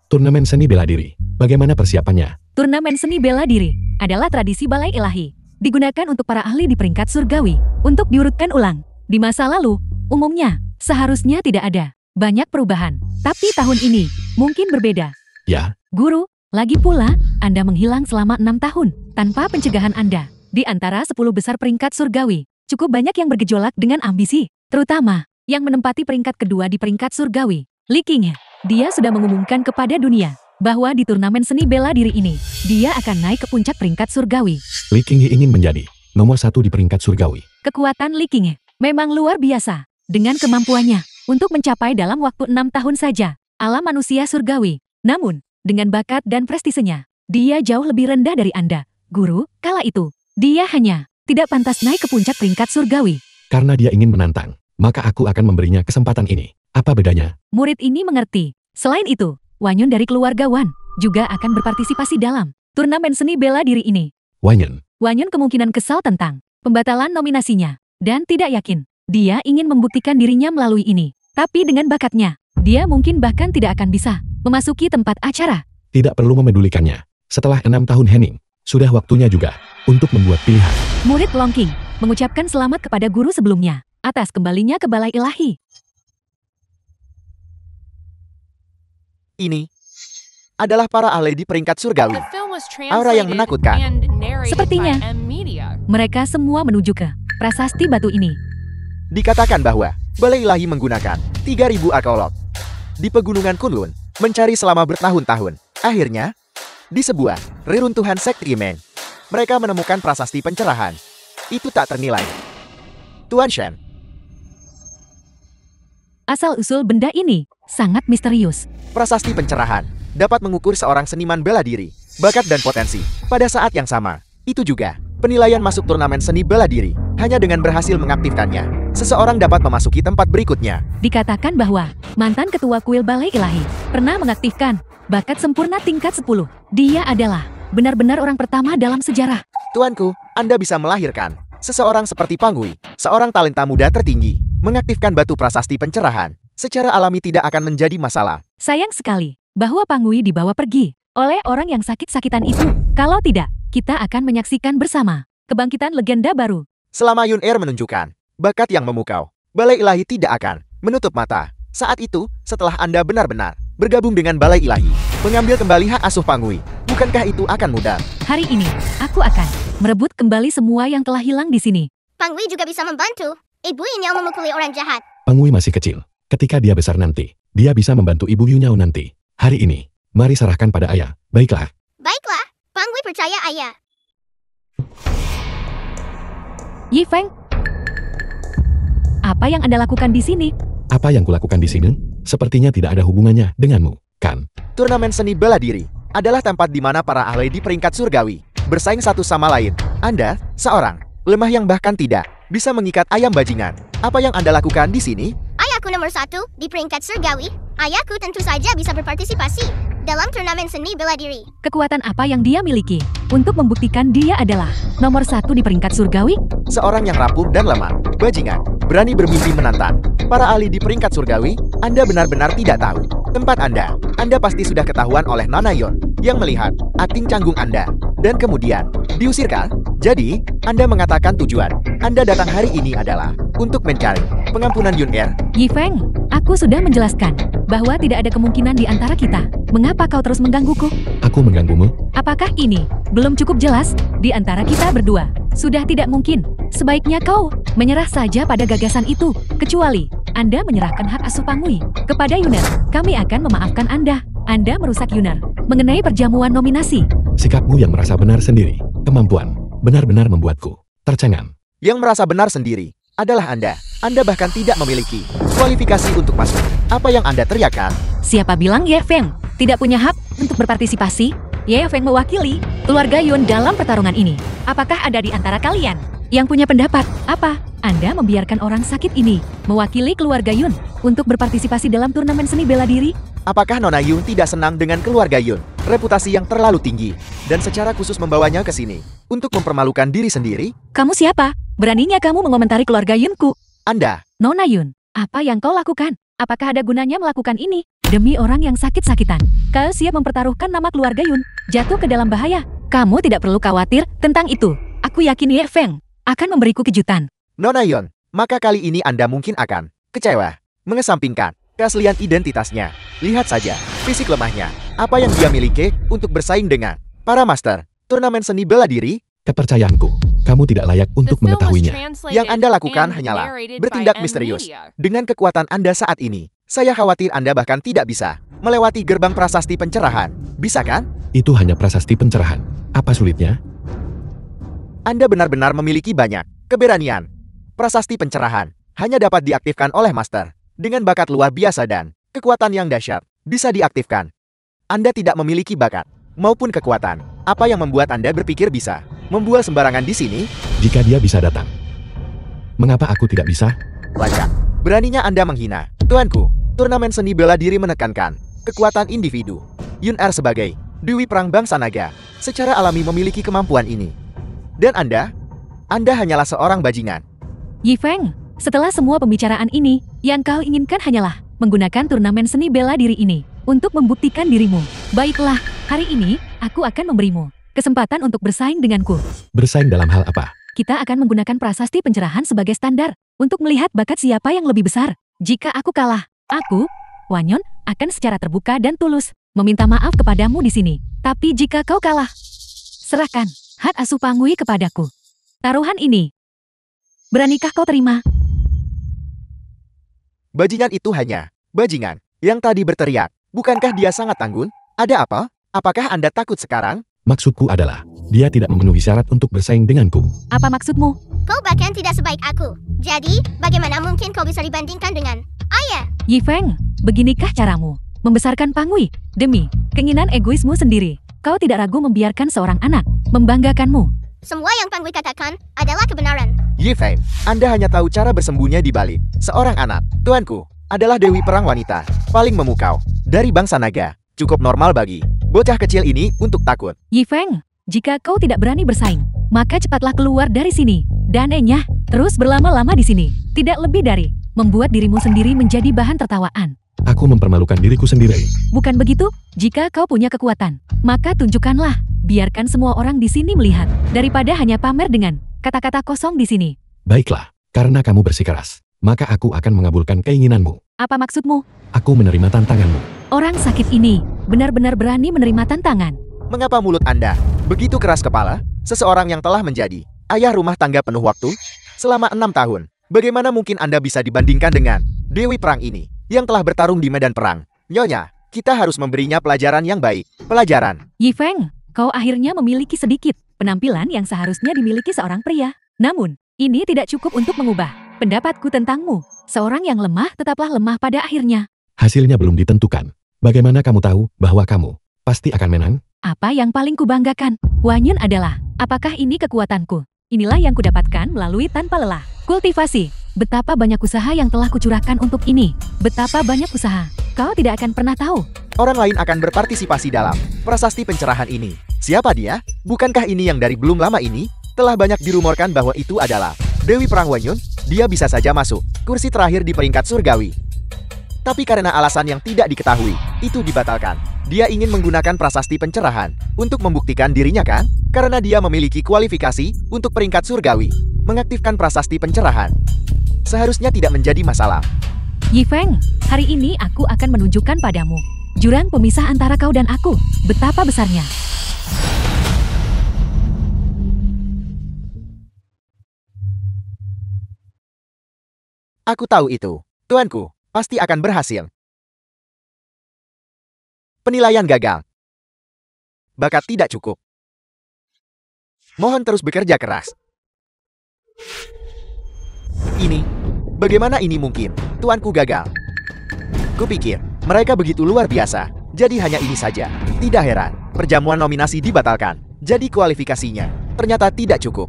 Turnamen seni bela diri, bagaimana persiapannya? Turnamen seni bela diri adalah tradisi balai ilahi. Digunakan untuk para ahli di peringkat surgawi, untuk diurutkan ulang. Di masa lalu, umumnya, seharusnya tidak ada banyak perubahan. Tapi tahun ini, mungkin berbeda. Ya, Guru, lagi pula, Anda menghilang selama 6 tahun, tanpa pencegahan Anda. Di antara 10 besar peringkat surgawi, cukup banyak yang bergejolak dengan ambisi, terutama yang menempati peringkat kedua di peringkat surgawi. Li Qinghe, dia sudah mengumumkan kepada dunia bahwa di turnamen seni bela diri ini, dia akan naik ke puncak peringkat surgawi. Li Qinghe ingin menjadi nomor 1 di peringkat surgawi. Kekuatan Li Qinghe memang luar biasa. Dengan kemampuannya untuk mencapai dalam waktu 6 tahun saja alam manusia surgawi. Namun, dengan bakat dan prestisenya, dia jauh lebih rendah dari Anda. Guru, kala itu, dia hanya tidak pantas naik ke puncak peringkat surgawi. Karena dia ingin menantang, maka aku akan memberinya kesempatan ini. Apa bedanya? Murid ini mengerti. Selain itu, Wanyun dari keluarga Wan juga akan berpartisipasi dalam turnamen seni bela diri ini. Wanyun, Wanyun kemungkinan kesal tentang pembatalan nominasinya dan tidak yakin. Dia ingin membuktikan dirinya melalui ini. Tapi dengan bakatnya, dia mungkin bahkan tidak akan bisa memasuki tempat acara. tidak perlu memedulikannya. Setelah 6 tahun Henning, sudah waktunya juga untuk membuat pilihan. Murid Longqing mengucapkan selamat kepada guru sebelumnya atas kembalinya ke balai ilahi. Ini adalah para ahli di peringkat surgawi. The film was Aura yang translated menakutkan. and narrated Sepertinya. by M Media. Mereka semua menuju ke prasasti batu ini. Dikatakan bahwa Balai Ilahi menggunakan 3.000 arkeolog di pegunungan Kunlun mencari selama bertahun-tahun. Akhirnya, di sebuah reruntuhan sekte Meng, mereka menemukan prasasti pencerahan. Itu tak ternilai. Tuan Shen, Asal-usul benda ini sangat misterius. prasasti pencerahan dapat mengukur seorang seniman bela diri, bakat dan potensi pada saat yang sama. Itu juga penilaian masuk turnamen seni bela diri. Hanya dengan berhasil mengaktifkannya, seseorang dapat memasuki tempat berikutnya. Dikatakan bahwa mantan ketua kuil balai ilahi pernah mengaktifkan bakat sempurna tingkat 10. Dia adalah benar-benar orang pertama dalam sejarah. Tuanku, Anda bisa melahirkan seseorang seperti Pangui, seorang talenta muda tertinggi, mengaktifkan batu prasasti pencerahan. Secara alami tidak akan menjadi masalah. Sayang sekali bahwa Pangui dibawa pergi oleh orang yang sakit-sakitan itu. Kalau tidak, kita akan menyaksikan bersama kebangkitan legenda baru. Selama Yun Er menunjukkan bakat yang memukau, Balai Ilahi tidak akan menutup mata. Saat itu, setelah Anda benar-benar bergabung dengan Balai Ilahi, mengambil kembali hak asuh Pangui, bukankah itu akan mudah? Hari ini, aku akan merebut kembali semua yang telah hilang di sini. Pangui juga bisa membantu. Ibu Yunyao memukuli orang jahat. Pangui masih kecil. Ketika dia besar nanti, dia bisa membantu Ibu Yunyao nanti. Hari ini, mari serahkan pada ayah. Baiklah. Baiklah, Pangui percaya ayah. Yi Feng, apa yang Anda lakukan di sini? Apa yang kulakukan di sini? Sepertinya tidak ada hubungannya denganmu, kan? Turnamen seni bela diri adalah tempat di mana para ahli di peringkat surgawi bersaing satu sama lain. Anda, seorang lemah yang bahkan tidak bisa mengikat ayam bajingan. Apa yang Anda lakukan di sini? Ayahku nomor 1 di peringkat surgawi. Ayahku tentu saja bisa berpartisipasi dalam turnamen seni bela diri. Kekuatan apa yang dia miliki untuk membuktikan dia adalah nomor 1 di peringkat surgawi? Seorang yang rapuh dan lemah, bajingan, berani bermimpi menantang para ahli di peringkat surgawi. Anda benar-benar tidak tahu tempat Anda. Anda pasti sudah ketahuan oleh Nona Yon yang melihat akting canggung Anda dan kemudian diusirkan. Jadi, Anda mengatakan tujuan Anda datang hari ini adalah untuk mencari pengampunan Yun Er. Yi Feng, aku sudah menjelaskan bahwa tidak ada kemungkinan di antara kita. Mengapa kau terus menggangguku? Aku mengganggumu? Apakah ini belum cukup jelas di antara kita berdua? Sudah tidak mungkin. Sebaiknya kau menyerah saja pada gagasan itu. Kecuali Anda menyerahkan hak asuh Pangui kepada Yuner. Kami akan memaafkan Anda. Anda merusak Yuner mengenai perjamuan nominasi. Sikapmu yang merasa benar sendiri. Kemampuan benar-benar membuatku tercengang. Yang merasa benar sendiri adalah Anda. Anda bahkan tidak memiliki kualifikasi untuk masuk. Apa yang Anda teriakkan? Siapa bilang Ye Feng tidak punya hak untuk berpartisipasi? Ye Feng mewakili keluarga Yun dalam pertarungan ini. Apakah ada di antara kalian yang punya pendapat? Apa Anda membiarkan orang sakit ini mewakili keluarga Yun untuk berpartisipasi dalam turnamen seni bela diri? Apakah Nona Yun tidak senang dengan keluarga Yun? Reputasi yang terlalu tinggi dan secara khusus membawanya ke sini untuk mempermalukan diri sendiri? Kamu siapa? Beraninya kamu mengomentari keluarga Yunku? Anda, Nona Yun, apa yang kau lakukan? Apakah ada gunanya melakukan ini? Demi orang yang sakit-sakitan, kau siap mempertaruhkan nama keluarga Yun jatuh ke dalam bahaya. Kamu tidak perlu khawatir tentang itu. Aku yakin Ye Feng akan memberiku kejutan. Nona Yun, maka kali ini Anda mungkin akan kecewa. Mengesampingkan keaslian identitasnya. Lihat saja fisik lemahnya. Apa yang dia miliki untuk bersaing dengan para master turnamen seni bela diri? Kepercayaanku, kamu tidak layak The untuk film was mengetahuinya. translated Yang Anda lakukan and hanyalah narrated bertindak by misterius. M-Media. Dengan kekuatan Anda saat ini, saya khawatir Anda bahkan tidak bisa melewati gerbang prasasti pencerahan. Bisa kan? Itu hanya prasasti pencerahan. Apa sulitnya? Anda benar-benar memiliki banyak keberanian. Prasasti pencerahan hanya dapat diaktifkan oleh master. Dengan bakat luar biasa dan kekuatan yang dahsyat, bisa diaktifkan. Anda tidak memiliki bakat maupun kekuatan. Apa yang membuat Anda berpikir bisa membual sembarangan di sini? Jika dia bisa datang, mengapa aku tidak bisa? Lacak. Beraninya Anda menghina. Tuanku, turnamen seni bela diri menekankan kekuatan individu. Yun Er sebagai Dewi Perang Bangsa Naga secara alami memiliki kemampuan ini. Dan Anda hanyalah seorang bajingan. Yi Feng, setelah semua pembicaraan ini, yang kau inginkan hanyalah menggunakan turnamen seni bela diri ini untuk membuktikan dirimu. Baiklah, hari ini aku akan memberimu kesempatan untuk bersaing denganku. Bersaing dalam hal apa? Kita akan menggunakan prasasti pencerahan sebagai standar untuk melihat bakat siapa yang lebih besar. Jika aku kalah, aku, Wanyon, akan secara terbuka dan tulus meminta maaf kepadamu di sini. Tapi jika kau kalah, serahkan hak asuh Pangui kepadaku. Taruhan ini, beranikah kau terima? Bajingan itu hanya bajingan yang tadi berteriak. Bukankah dia sangat tanggun? Ada apa? Apakah Anda takut sekarang? Maksudku adalah, dia tidak memenuhi syarat untuk bersaing denganku. Apa maksudmu? Kau bahkan tidak sebaik aku. Jadi, bagaimana mungkin kau bisa dibandingkan dengan ayah? Yi Feng, beginikah caramu membesarkan Pangui demi keinginan egoismu sendiri? Kau tidak ragu membiarkan seorang anak membanggakanmu. Semua yang Pangui katakan adalah kebenaran. Yi Feng, Anda hanya tahu cara bersembunyi di balik seorang anak. Tuanku adalah Dewi Perang wanita paling memukau dari bangsa naga. Cukup normal bagi bocah kecil ini untuk takut. Yi Feng, jika kau tidak berani bersaing, maka cepatlah keluar dari sini. Dan enyah, terus berlama-lama di sini. Tidak lebih dari membuat dirimu sendiri menjadi bahan tertawaan. Aku mempermalukan diriku sendiri. Bukan begitu? Jika kau punya kekuatan, maka tunjukkanlah. Biarkan semua orang di sini melihat, daripada hanya pamer dengan kata-kata kosong di sini. Baiklah, karena kamu bersikeras, maka aku akan mengabulkan keinginanmu. Apa maksudmu? Aku menerima tantanganmu. Orang sakit ini benar-benar berani menerima tantangan. Mengapa mulut Anda begitu keras kepala? Seseorang yang telah menjadi ayah rumah tangga penuh waktu selama 6 tahun. Bagaimana mungkin Anda bisa dibandingkan dengan Dewi Perang ini yang telah bertarung di medan perang? Nyonya, kita harus memberinya pelajaran yang baik. Pelajaran. Yi Feng, kau akhirnya memiliki sedikit penampilan yang seharusnya dimiliki seorang pria. Namun, ini tidak cukup untuk mengubah pendapatku tentangmu. Seorang yang lemah tetaplah lemah pada akhirnya. Hasilnya belum ditentukan. Bagaimana kamu tahu bahwa kamu pasti akan menang? Apa yang paling kubanggakan, Wanyun adalah, apakah ini kekuatanku? Inilah yang kudapatkan melalui tanpa lelah. Kultivasi. Betapa banyak usaha yang telah kucurahkan untuk ini. Betapa banyak usaha. Kau tidak akan pernah tahu. Orang lain akan berpartisipasi dalam prasasti pencerahan ini. Siapa dia? Bukankah ini yang dari belum lama ini telah banyak dirumorkan bahwa itu adalah Dewi Perang Wanyun? Dia bisa saja masuk kursi terakhir di peringkat surgawi. Tapi karena alasan yang tidak diketahui, itu dibatalkan. Dia ingin menggunakan prasasti pencerahan untuk membuktikan dirinya kan? Karena dia memiliki kualifikasi untuk peringkat surgawi. Mengaktifkan prasasti pencerahan seharusnya tidak menjadi masalah. Yi Feng, hari ini aku akan menunjukkan padamu jurang pemisah antara kau dan aku. Betapa besarnya. Aku tahu itu. Tuanku pasti akan berhasil. Penilaian gagal. Bakat tidak cukup. Mohon terus bekerja keras. Ini, bagaimana ini mungkin? Tuanku gagal. Kupikir, mereka begitu luar biasa. Jadi hanya ini saja. Tidak heran, perjamuan nominasi dibatalkan. Jadi kualifikasinya ternyata tidak cukup.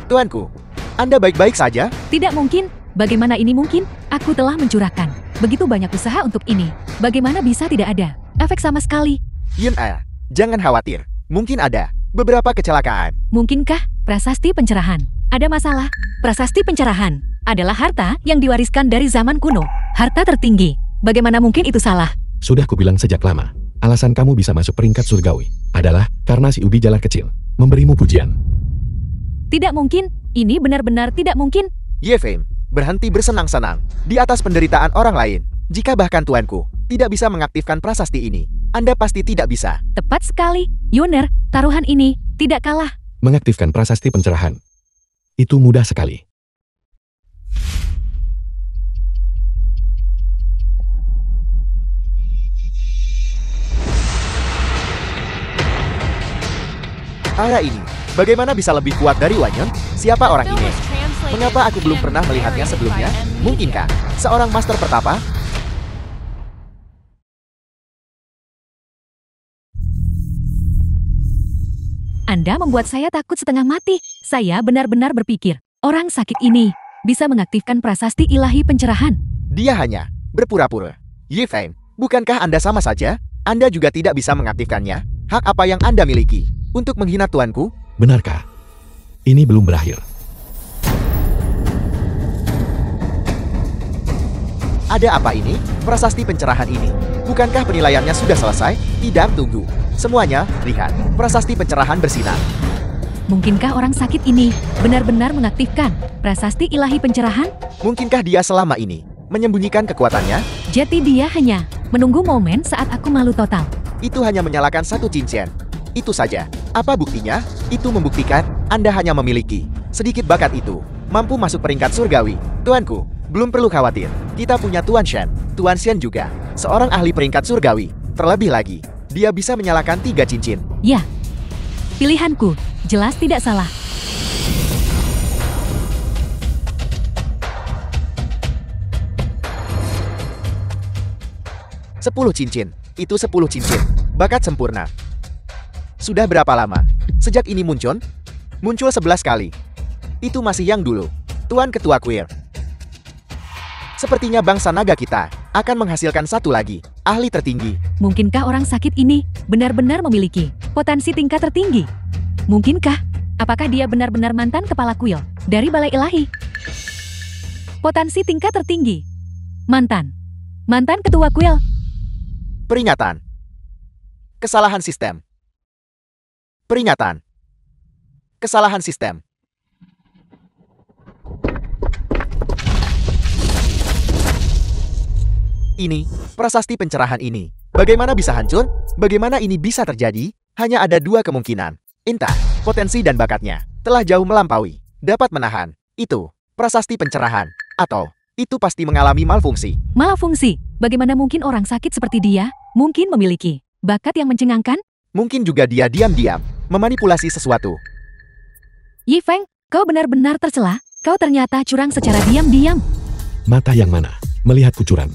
Tuanku, Anda baik-baik saja? Tidak mungkin. Bagaimana ini mungkin? Aku telah mencurahkan begitu banyak usaha untuk ini. Bagaimana bisa tidak ada efek sama sekali? Yun jangan khawatir. Mungkin ada beberapa kecelakaan. Mungkinkah prasasti pencerahan ada masalah? Prasasti pencerahan adalah harta yang diwariskan dari zaman kuno. Harta tertinggi. Bagaimana mungkin itu salah? Sudah kubilang sejak lama. Alasan kamu bisa masuk peringkat surgawi adalah karena si ubi jalar kecil memberimu pujian. Tidak mungkin. Ini benar-benar tidak mungkin. Ye Feng, berhenti bersenang-senang di atas penderitaan orang lain. Jika bahkan tuanku tidak bisa mengaktifkan prasasti ini, Anda pasti tidak bisa. Tepat sekali. Yuner, taruhan ini tidak kalah. Mengaktifkan prasasti pencerahan. Itu mudah sekali. Aura ini, bagaimana bisa lebih kuat dari Wanyun? Siapa orang ini? Mengapa aku belum pernah melihatnya sebelumnya? Mungkinkah seorang master pertapa? Anda membuat saya takut setengah mati. Saya benar-benar berpikir, orang sakit ini bisa mengaktifkan prasasti ilahi pencerahan. Dia hanya berpura-pura. Ye Feng, bukankah Anda sama saja? Anda juga tidak bisa mengaktifkannya. Hak apa yang Anda miliki untuk menghina tuanku? Benarkah? Ini belum berakhir. Ada apa ini? Prasasti pencerahan ini. Bukankah penilaiannya sudah selesai? Tidak, tunggu. Semuanya, lihat. Prasasti pencerahan bersinar. Mungkinkah orang sakit ini benar-benar mengaktifkan prasasti ilahi pencerahan? Mungkinkah dia selama ini menyembunyikan kekuatannya? Jadi dia hanya menunggu momen saat aku malu total. Itu hanya menyalakan satu cincin. Itu saja. Apa buktinya? Itu membuktikan Anda hanya memiliki sedikit bakat itu. Mampu masuk peringkat surgawi. Tuanku, belum perlu khawatir. Kita punya Tuan Shen. Tuan Shen juga seorang ahli peringkat surgawi. Terlebih lagi, dia bisa menyalakan 3 cincin. Ya, pilihanku jelas tidak salah. Sepuluh cincin. Itu 10 cincin. Bakat sempurna. Sudah berapa lama sejak ini muncul? Muncul 11 kali. Itu masih yang dulu. Tuan Ketua Kuil. Sepertinya bangsa naga kita akan menghasilkan satu lagi ahli tertinggi. Mungkinkah orang sakit ini benar-benar memiliki potensi tingkat tertinggi? Mungkinkah? Apakah dia benar-benar mantan kepala kuil dari Balai Ilahi? Potensi tingkat tertinggi. Mantan ketua kuil. Peringatan. Kesalahan sistem. Peringatan. Kesalahan sistem. Ini, prasasti pencerahan ini. Bagaimana bisa hancur? Bagaimana ini bisa terjadi? Hanya ada dua kemungkinan. Entah, potensi dan bakatnya telah jauh melampaui. Dapat menahan. Itu, prasasti pencerahan. Atau, itu pasti mengalami malfungsi. Malfungsi? Bagaimana mungkin orang sakit seperti dia mungkin memiliki bakat yang mencengangkan? Mungkin juga dia diam-diam memanipulasi sesuatu. Yi Feng, kau benar-benar tercela. Kau ternyata curang secara diam-diam. Mata yang mana melihat kucuran?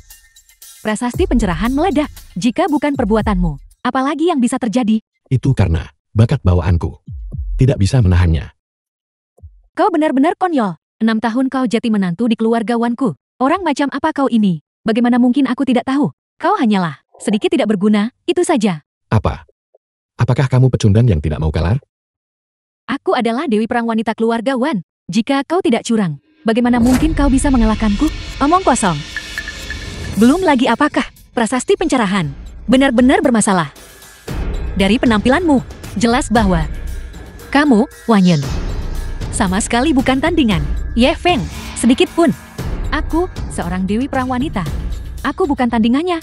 Prasasti pencerahan meledak. Jika bukan perbuatanmu, apalagi yang bisa terjadi? Itu karena bakat bawaanku. Tidak bisa menahannya. Kau benar-benar konyol. 6 tahun kau jadi menantu di keluarga Wanku. Orang macam apa kau ini? Bagaimana mungkin aku tidak tahu? Kau hanyalah sedikit tidak berguna, itu saja. Apa? Apakah kamu pecundang yang tidak mau kalah? Aku adalah Dewi Perang Wanita keluarga Wan. Jika kau tidak curang, bagaimana mungkin kau bisa mengalahkanku? Omong kosong. Belum lagi apakah prasasti pencerahan benar-benar bermasalah? Dari penampilanmu, jelas bahwa kamu, Wan Yun, sama sekali bukan tandingan. Ye Feng, sedikit pun. Aku, seorang Dewi Perang Wanita. Aku bukan tandingannya.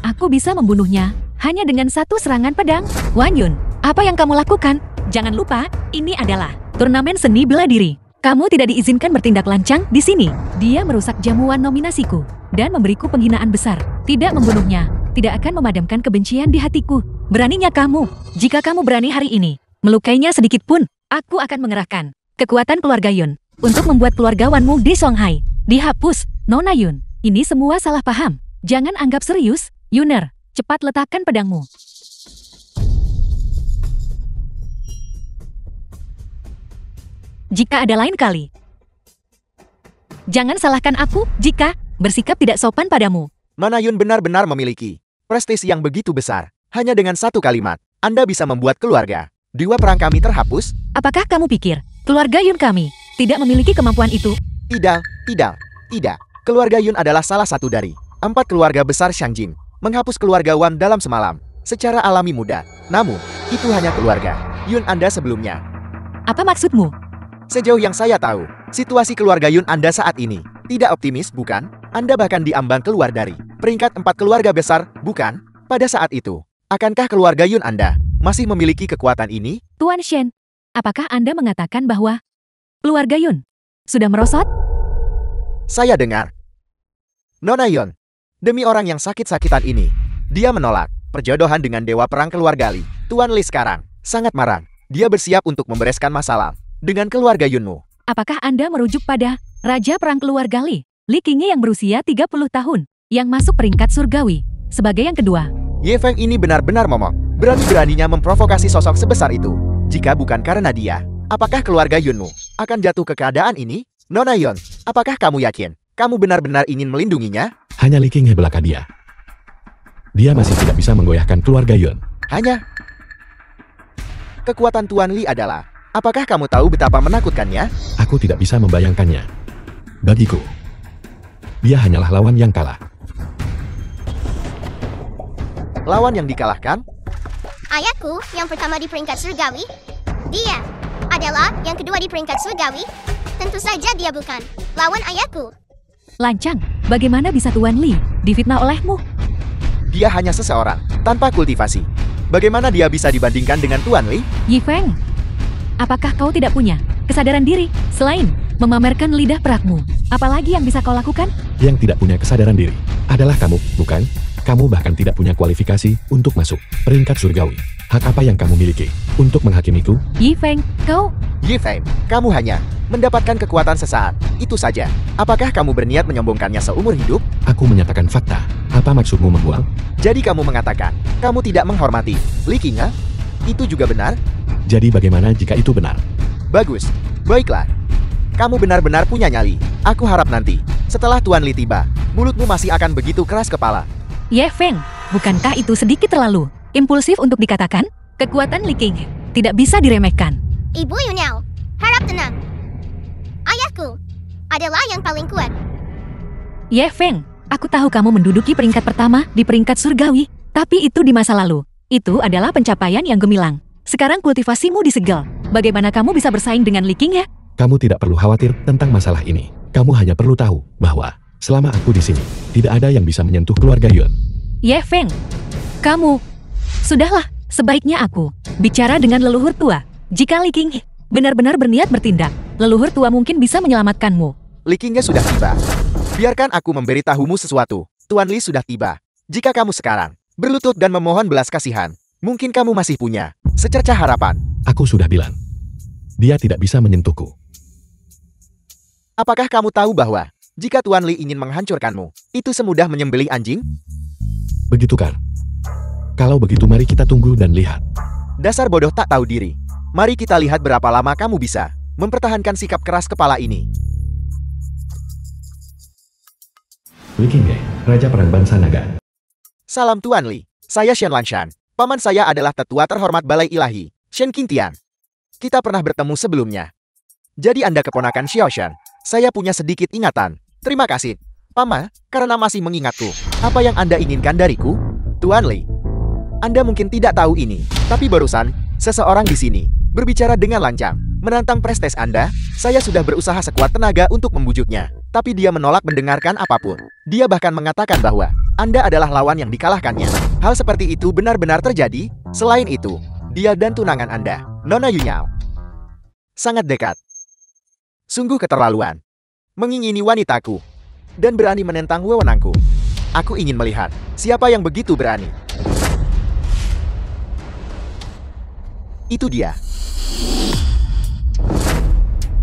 Aku bisa membunuhnya hanya dengan satu serangan pedang. Wan Yun, apa yang kamu lakukan? Jangan lupa, ini adalah turnamen seni bela diri. Kamu tidak diizinkan bertindak lancang di sini. Dia merusak jamuan nominasiku dan memberiku penghinaan besar. Tidak membunuhnya, tidak akan memadamkan kebencian di hatiku. Beraninya kamu, jika kamu berani hari ini melukainya sedikit pun, aku akan mengerahkan kekuatan keluarga Yun untuk membuat keluarga Wanmu di Songhai dihapus. Nona Yun, ini semua salah paham. Jangan anggap serius. Yuner, cepat letakkan pedangmu. Jika ada lain kali, jangan salahkan aku jika bersikap tidak sopan padamu. Nona Yun benar-benar memiliki prestasi yang begitu besar. Hanya dengan satu kalimat, Anda bisa membuat keluarga Dewa Perang kami terhapus. Apakah kamu pikir keluarga Yun kami tidak memiliki kemampuan itu? Tidak. Keluarga Yun adalah salah satu dari 4 keluarga besar Shangjin. Menghapus keluarga Wan dalam semalam, secara alami mudah. Namun, itu hanya keluarga Yun Anda sebelumnya. Apa maksudmu? Sejauh yang saya tahu, situasi keluarga Yun Anda saat ini tidak optimis, bukan? Anda bahkan diambang keluar dari peringkat 4 keluarga besar, bukan? Pada saat itu, akankah keluarga Yun Anda masih memiliki kekuatan ini? Tuan Shen, apakah Anda mengatakan bahwa keluarga Yun sudah merosot? Saya dengar. Nona Yun, demi orang yang sakit-sakitan ini, dia menolak perjodohan dengan Dewa Perang keluarga Li. Tuan Li sekarang sangat marah. Dia bersiap untuk membereskan masalah dengan keluarga Yunmu. Apakah Anda merujuk pada Raja Perang keluarga Li Qingyi yang berusia 30 tahun, yang masuk peringkat surgawi, sebagai yang kedua? Ye Feng ini benar-benar momok. Berani-beraninya memprovokasi sosok sebesar itu. Jika bukan karena dia, apakah keluarga Yunmu akan jatuh ke keadaan ini? Nona Yun, apakah kamu yakin kamu benar-benar ingin melindunginya? Hanya Li Qingyi belaka dia. Dia masih tidak bisa menggoyahkan keluarga Yun. Hanya kekuatan Tuan Li adalah, apakah kamu tahu betapa menakutkannya? Aku tidak bisa membayangkannya. Bagiku, dia hanyalah lawan yang kalah. Lawan yang dikalahkan? Ayahku yang pertama di peringkat surgawi. Dia adalah yang kedua di peringkat surgawi. Tentu saja dia bukan lawan ayahku. Lancang, bagaimana bisa Tuan Li difitnah olehmu? Dia hanya seseorang tanpa kultivasi. Bagaimana dia bisa dibandingkan dengan Tuan Li? Yi Feng, apakah kau tidak punya kesadaran diri selain memamerkan lidah perakmu? Apalagi yang bisa kau lakukan? Yang tidak punya kesadaran diri adalah kamu, bukan? Kamu bahkan tidak punya kualifikasi untuk masuk peringkat surgawi. Hak apa yang kamu miliki untuk menghakimiku? Yi Feng, kau... Yi Feng, kamu hanya mendapatkan kekuatan sesaat. Itu saja. Apakah kamu berniat menyombongkannya seumur hidup? Aku menyatakan fakta. Apa maksudmu membuang? Jadi kamu mengatakan, kamu tidak menghormati Li Qingyi? Itu juga benar? Jadi bagaimana jika itu benar? Bagus. Baiklah. Kamu benar-benar punya nyali. Aku harap nanti, setelah Tuan Li tiba, mulutmu masih akan begitu keras kepala. Ye Feng, bukankah itu sedikit terlalu impulsif untuk dikatakan? Kekuatan Li King tidak bisa diremehkan. Ibu Yunyao, harap tenang. Ayahku adalah yang paling kuat. Ye Feng, aku tahu kamu menduduki peringkat pertama di peringkat surgawi, tapi itu di masa lalu. Itu adalah pencapaian yang gemilang. Sekarang kultivasimu disegel. Bagaimana kamu bisa bersaing dengan Li King ya? Kamu tidak perlu khawatir tentang masalah ini. Kamu hanya perlu tahu bahwa selama aku di sini, tidak ada yang bisa menyentuh keluarga Yun. Ye Feng, kamu... Sudahlah, sebaiknya aku bicara dengan leluhur tua. Jika Li King benar-benar berniat bertindak, leluhur tua mungkin bisa menyelamatkanmu. Li Kingnya sudah tiba. Biarkan aku memberitahumu sesuatu. Tuan Li sudah tiba. Jika kamu sekarang berlutut dan memohon belas kasihan, mungkin kamu masih punya secercah harapan. Aku sudah bilang, dia tidak bisa menyentuhku. Apakah kamu tahu bahwa jika Tuan Li ingin menghancurkanmu, itu semudah menyembelih anjing? Begitu kan? Kalau begitu mari kita tunggu dan lihat. Dasar bodoh tak tahu diri. Mari kita lihat berapa lama kamu bisa mempertahankan sikap keras kepala ini. Li King, Raja Perang Bangsa Naga. Salam Tuan Li. Saya Shen Lanshan. Paman saya adalah tetua terhormat Balai Ilahi, Shen Qingtian. Kita pernah bertemu sebelumnya. Jadi Anda keponakan Xiao Shen. Saya punya sedikit ingatan. Terima kasih, Paman, karena masih mengingatku. Apa yang Anda inginkan dariku? Tuan Li, Anda mungkin tidak tahu ini, tapi barusan, seseorang di sini berbicara dengan lancang, menantang prestis Anda. Saya sudah berusaha sekuat tenaga untuk membujuknya, tapi dia menolak mendengarkan apapun. Dia bahkan mengatakan bahwa Anda adalah lawan yang dikalahkannya. Hal seperti itu benar-benar terjadi. Selain itu, dia dan tunangan Anda, Nona Yunyao, sangat dekat. Sungguh keterlaluan. Mengingini wanitaku dan berani menentang wewenangku. Aku ingin melihat siapa yang begitu berani. Itu dia.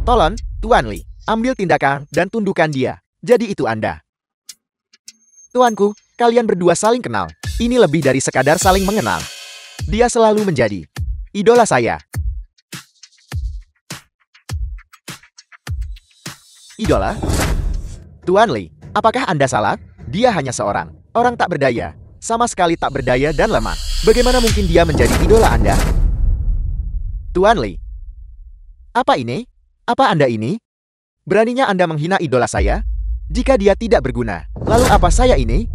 Tolong, Tuan Li, ambil tindakan dan tundukkan dia. Jadi itu Anda. Tuanku, kalian berdua saling kenal. Ini lebih dari sekadar saling mengenal. Dia selalu menjadi idola saya. Idola? Tuan Li, apakah Anda salah? Dia hanya seorang orang tak berdaya. Sama sekali tak berdaya dan lemah. Bagaimana mungkin dia menjadi idola Anda? Tuan Li, apa ini? Apa Anda ini? Beraninya Anda menghina idola saya? Jika dia tidak berguna, lalu apa saya ini?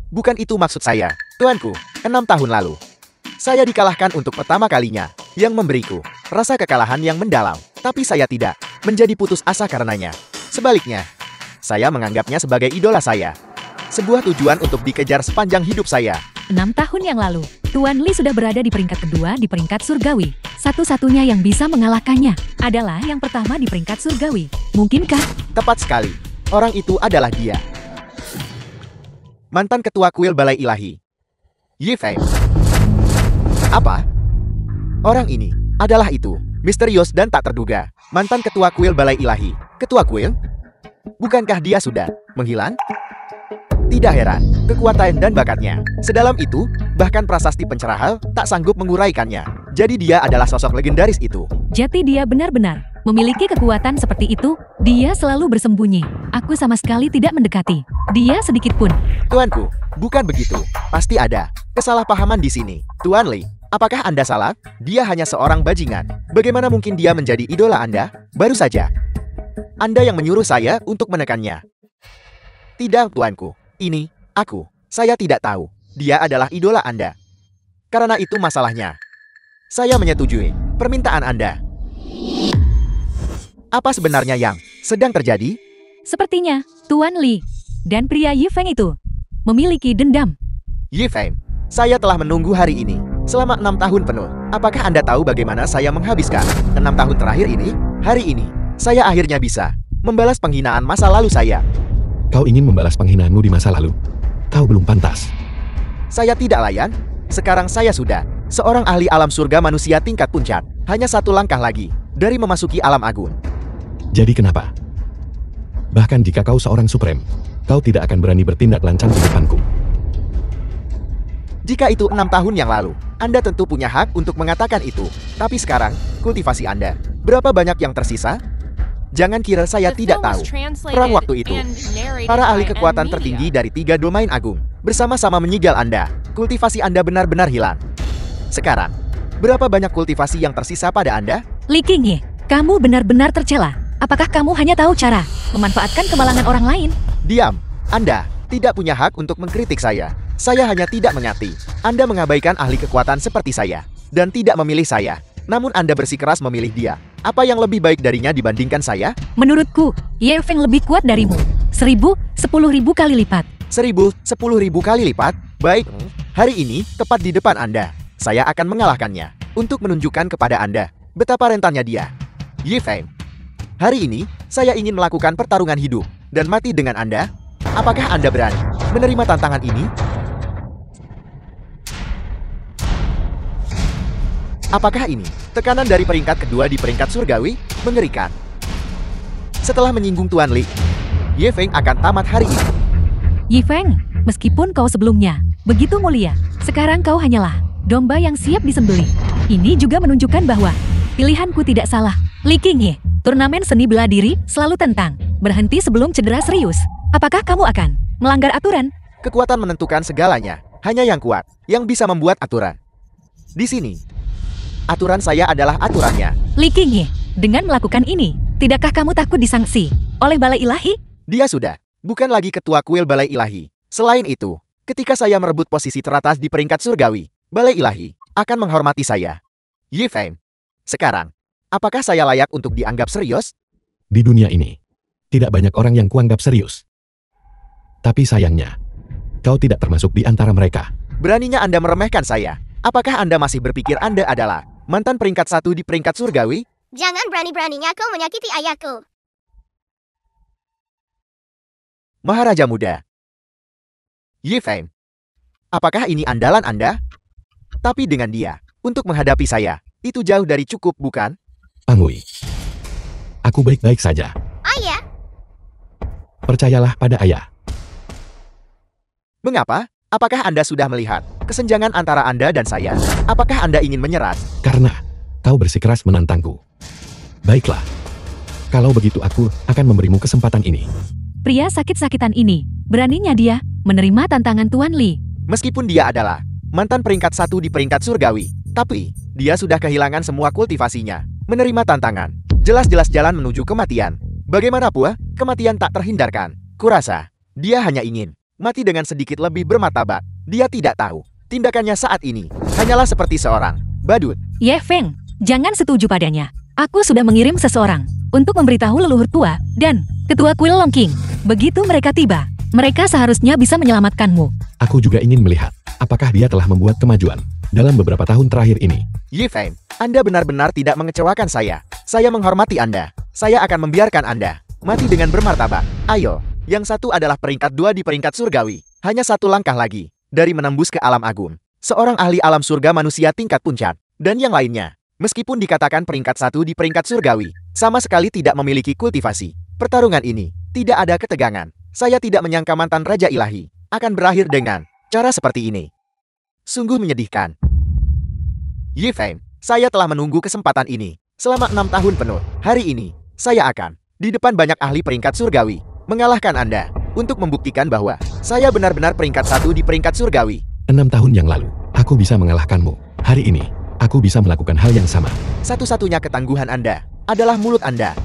Bukan itu maksud saya, Tuanku. 6 tahun lalu, saya dikalahkan untuk pertama kalinya, yang memberiku rasa kekalahan yang mendalam. Tapi saya tidak menjadi putus asa karenanya. Sebaliknya, saya menganggapnya sebagai idola saya. Sebuah tujuan untuk dikejar sepanjang hidup saya. 6 tahun yang lalu, Tuan Li sudah berada di peringkat kedua di peringkat surgawi. Satu-satunya yang bisa mengalahkannya adalah yang pertama di peringkat surgawi. Mungkinkah? Tepat sekali. Orang itu adalah dia. Mantan ketua kuil Balai Ilahi, Ye Feng. Apa? Orang ini adalah itu. Misterius dan tak terduga. Mantan ketua kuil Balai Ilahi. Ketua kuil? Bukankah dia sudah menghilang? Tidak heran, kekuatan dan bakatnya sedalam itu, bahkan prasasti pencerahal tak sanggup menguraikannya. Jadi dia adalah sosok legendaris itu. Jati dia benar-benar memiliki kekuatan seperti itu. Dia selalu bersembunyi. Aku sama sekali tidak mendekati dia sedikit pun. Tuanku, bukan begitu. Pasti ada kesalahpahaman di sini. Tuan Li, apakah Anda salah? Dia hanya seorang bajingan. Bagaimana mungkin dia menjadi idola Anda? Baru saja Anda yang menyuruh saya untuk menekannya. Tidak, Tuanku. Ini, saya tidak tahu. Dia adalah idola Anda. Karena itu masalahnya. Saya menyetujui permintaan Anda. Apa sebenarnya yang sedang terjadi? Sepertinya, Tuan Li dan pria Ye Feng itu memiliki dendam. Ye Feng, saya telah menunggu hari ini selama 6 tahun penuh. Apakah Anda tahu bagaimana saya menghabiskan 6 tahun terakhir ini? Hari ini, saya akhirnya bisa membalas penghinaan masa lalu saya. Kau ingin membalas penghinaanmu di masa lalu? Kau belum pantas. Saya tidak layan. Sekarang saya sudah seorang ahli alam surga manusia tingkat puncak. Hanya 1 langkah lagi dari memasuki alam agung. Jadi kenapa? Bahkan jika kau seorang suprem, kau tidak akan berani bertindak lancang di depanku. Jika itu 6 tahun yang lalu, Anda tentu punya hak untuk mengatakan itu. Tapi sekarang, kultivasi Anda Berapa banyak yang tersisa? Jangan kira saya The tidak film was tahu. translated Perang waktu itu, and narrated para ahli by kekuatan M-Media. tertinggi dari 3 domain agung bersama-sama menyegel Anda. Kultivasi Anda benar-benar hilang. Sekarang, berapa banyak kultivasi yang tersisa pada Anda? Li Qinghe, kamu benar-benar tercela. Apakah kamu hanya tahu cara memanfaatkan kemalangan orang lain? Diam. Anda tidak punya hak untuk mengkritik saya. Saya hanya tidak mengerti. Anda mengabaikan ahli kekuatan seperti saya dan tidak memilih saya. Namun Anda bersikeras memilih dia. Apa yang lebih baik darinya dibandingkan saya? Menurutku, Ye Feng lebih kuat darimu. 1000, 10.000 kali lipat. 1000, 10.000 kali lipat? Baik, hari ini, tepat di depan Anda, saya akan mengalahkannya. Untuk menunjukkan kepada Anda betapa rentannya dia. Ye Feng, hari ini, saya ingin melakukan pertarungan hidup dan mati dengan Anda. Apakah Anda berani menerima tantangan ini? Apakah ini tekanan dari peringkat kedua di peringkat surgawi? Mengerikan. Setelah menyinggung Tuan Li, Ye Feng akan tamat hari ini. Ye Feng, meskipun kau sebelumnya begitu mulia, sekarang kau hanyalah domba yang siap disembelih. Ini juga menunjukkan bahwa pilihanku tidak salah. Li Qinghe, turnamen seni bela diri selalu tentang berhenti sebelum cedera serius. Apakah kamu akan melanggar aturan? Kekuatan menentukan segalanya. Hanya yang kuat yang bisa membuat aturan. Di sini, aturan saya adalah aturannya. Li Qinghe, dengan melakukan ini, tidakkah kamu takut disangsi oleh Balai Ilahi? Dia sudah bukan lagi ketua kuil Balai Ilahi. Selain itu, ketika saya merebut posisi teratas di peringkat surgawi, Balai Ilahi akan menghormati saya. Ye Feng, sekarang, apakah saya layak untuk dianggap serius? Di dunia ini, tidak banyak orang yang kuanggap serius. Tapi sayangnya, kau tidak termasuk di antara mereka. Beraninya Anda meremehkan saya. Apakah Anda masih berpikir Anda adalah mantan peringkat 1 di peringkat surgawi? Jangan berani-beraninya kau menyakiti ayahku. Maharaja muda. Ye Feng, apakah ini andalan Anda? Tapi dengan dia, untuk menghadapi saya, itu jauh dari cukup, bukan? Pangui, aku baik-baik saja. Ayah, Percayalah pada ayah. Mengapa? Apakah Anda sudah melihat kesenjangan antara Anda dan saya? Apakah Anda ingin menyerah? Karena kau bersikeras menantangku. Baiklah. Kalau begitu aku akan memberimu kesempatan ini. Pria sakit-sakitan ini, beraninya dia menerima tantangan Tuan Li. Meskipun dia adalah mantan peringkat 1 di peringkat surgawi, tapi dia sudah kehilangan semua kultivasinya. Menerima tantangan, jelas-jelas jalan menuju kematian. Bagaimanapun, kematian tak terhindarkan. Kurasa, dia hanya ingin mati dengan sedikit lebih bermartabat. Dia tidak tahu, tindakannya saat ini hanyalah seperti seorang badut. Ye Feng, jangan setuju padanya. Aku sudah mengirim seseorang untuk memberitahu leluhur tua dan ketua kuil Long King. Begitu mereka tiba, mereka seharusnya bisa menyelamatkanmu. Aku juga ingin melihat apakah dia telah membuat kemajuan dalam beberapa tahun terakhir ini. Ye Feng, Anda benar-benar tidak mengecewakan saya. Saya menghormati Anda. Saya akan membiarkan Anda mati dengan bermartabat. Ayo, yang satu adalah peringkat 2 di peringkat surgawi. Hanya satu langkah lagi dari menembus ke alam agung. Seorang ahli alam surga manusia tingkat puncak. Dan yang lainnya, meskipun dikatakan peringkat 1 di peringkat surgawi, sama sekali tidak memiliki kultivasi. Pertarungan ini tidak ada ketegangan. Saya tidak menyangka mantan Raja Ilahi akan berakhir dengan cara seperti ini. Sungguh menyedihkan. Ye Feng, saya telah menunggu kesempatan ini selama 6 tahun penuh. Hari ini, saya akan di depan banyak ahli peringkat surgawi mengalahkan Anda untuk membuktikan bahwa saya benar-benar peringkat 1 di peringkat surgawi. 6 tahun yang lalu, aku bisa mengalahkanmu. Hari ini, aku bisa melakukan hal yang sama. Satu-satunya ketangguhan Anda adalah mulut Anda.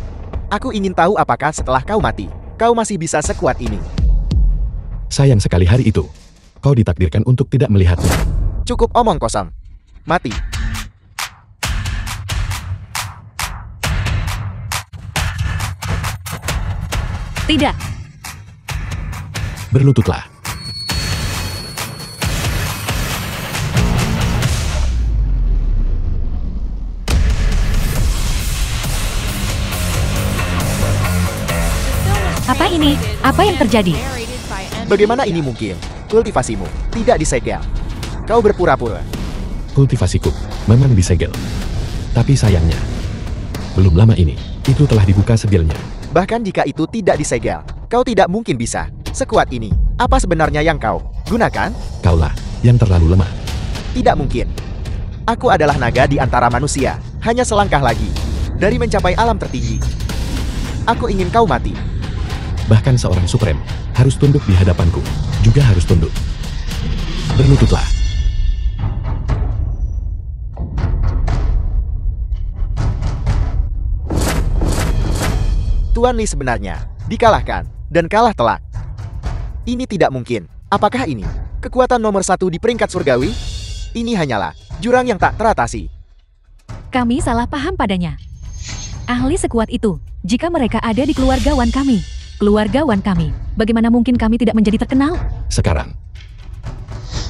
Aku ingin tahu apakah setelah kau mati, kau masih bisa sekuat ini. Sayang sekali hari itu, kau ditakdirkan untuk tidak melihatnya. Cukup omong kosong. Mati. Tidak, Berlututlah. apa ini? Apa yang terjadi? Bagaimana ini mungkin? Kultivasimu tidak disegel. Kau berpura-pura. Kultivasiku memang disegel. Tapi sayangnya, belum lama ini, itu telah dibuka segelnya. Bahkan jika itu tidak disegel, kau tidak mungkin bisa sekuat ini. Apa sebenarnya yang kau gunakan? Kaulah yang terlalu lemah. Tidak mungkin. Aku adalah naga di antara manusia. Hanya selangkah lagi. dari mencapai alam tertinggi. Aku ingin kau mati. Bahkan seorang supreme harus tunduk di hadapanku, juga harus tunduk. Berlututlah. Tuan Li sebenarnya dikalahkan dan kalah telak. Ini tidak mungkin. Apakah ini kekuatan nomor 1 di peringkat surgawi? Ini hanyalah jurang yang tak teratasi. Kami salah paham padanya. Ahli sekuat itu, jika mereka ada di keluarga Wan kami. Keluarga Wan kami, bagaimana mungkin kami tidak menjadi terkenal? Sekarang,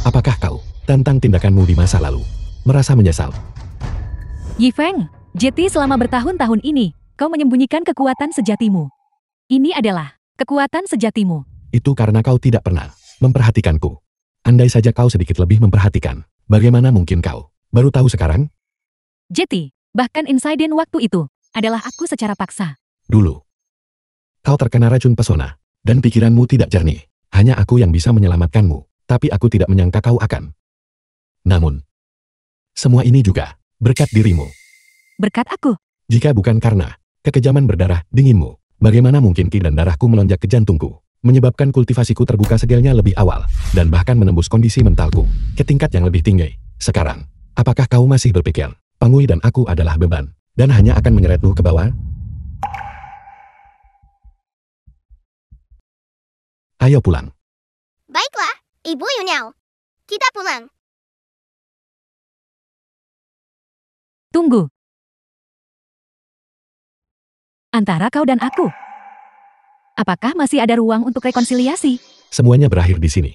apakah kau tentang tindakanmu di masa lalu merasa menyesal? Yi Feng, Jeti selama bertahun-tahun ini, kau menyembunyikan kekuatan sejatimu. Ini adalah kekuatan sejatimu. Itu karena kau tidak pernah memperhatikanku. Andai saja kau sedikit lebih memperhatikan, bagaimana mungkin kau baru tahu sekarang? Jeti, bahkan insiden waktu itu, adalah aku secara paksa. Dulu, kau terkena racun pesona, dan pikiranmu tidak jernih. Hanya aku yang bisa menyelamatkanmu, tapi aku tidak menyangka kau akan. Namun, semua ini juga berkat dirimu. Berkat aku. Jika bukan karena kekejaman berdarah dinginmu, bagaimana mungkin ki dan darahku melonjak ke jantungku, menyebabkan kultivasiku terbuka segelnya lebih awal, dan bahkan menembus kondisi mentalku ke tingkat yang lebih tinggi. Sekarang, apakah kau masih berpikir, Pangui dan aku adalah beban, dan hanya akan menyeretmu ke bawah? Ayo pulang. Baiklah, Ibu Yunyao. Kita pulang. Tunggu. Antara kau dan aku. Apakah masih ada ruang untuk rekonsiliasi? Semuanya berakhir di sini.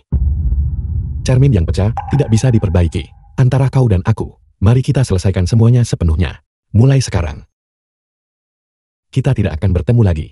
Cermin yang pecah tidak bisa diperbaiki. Antara kau dan aku, mari kita selesaikan semuanya sepenuhnya. Mulai sekarang. Kita tidak akan bertemu lagi.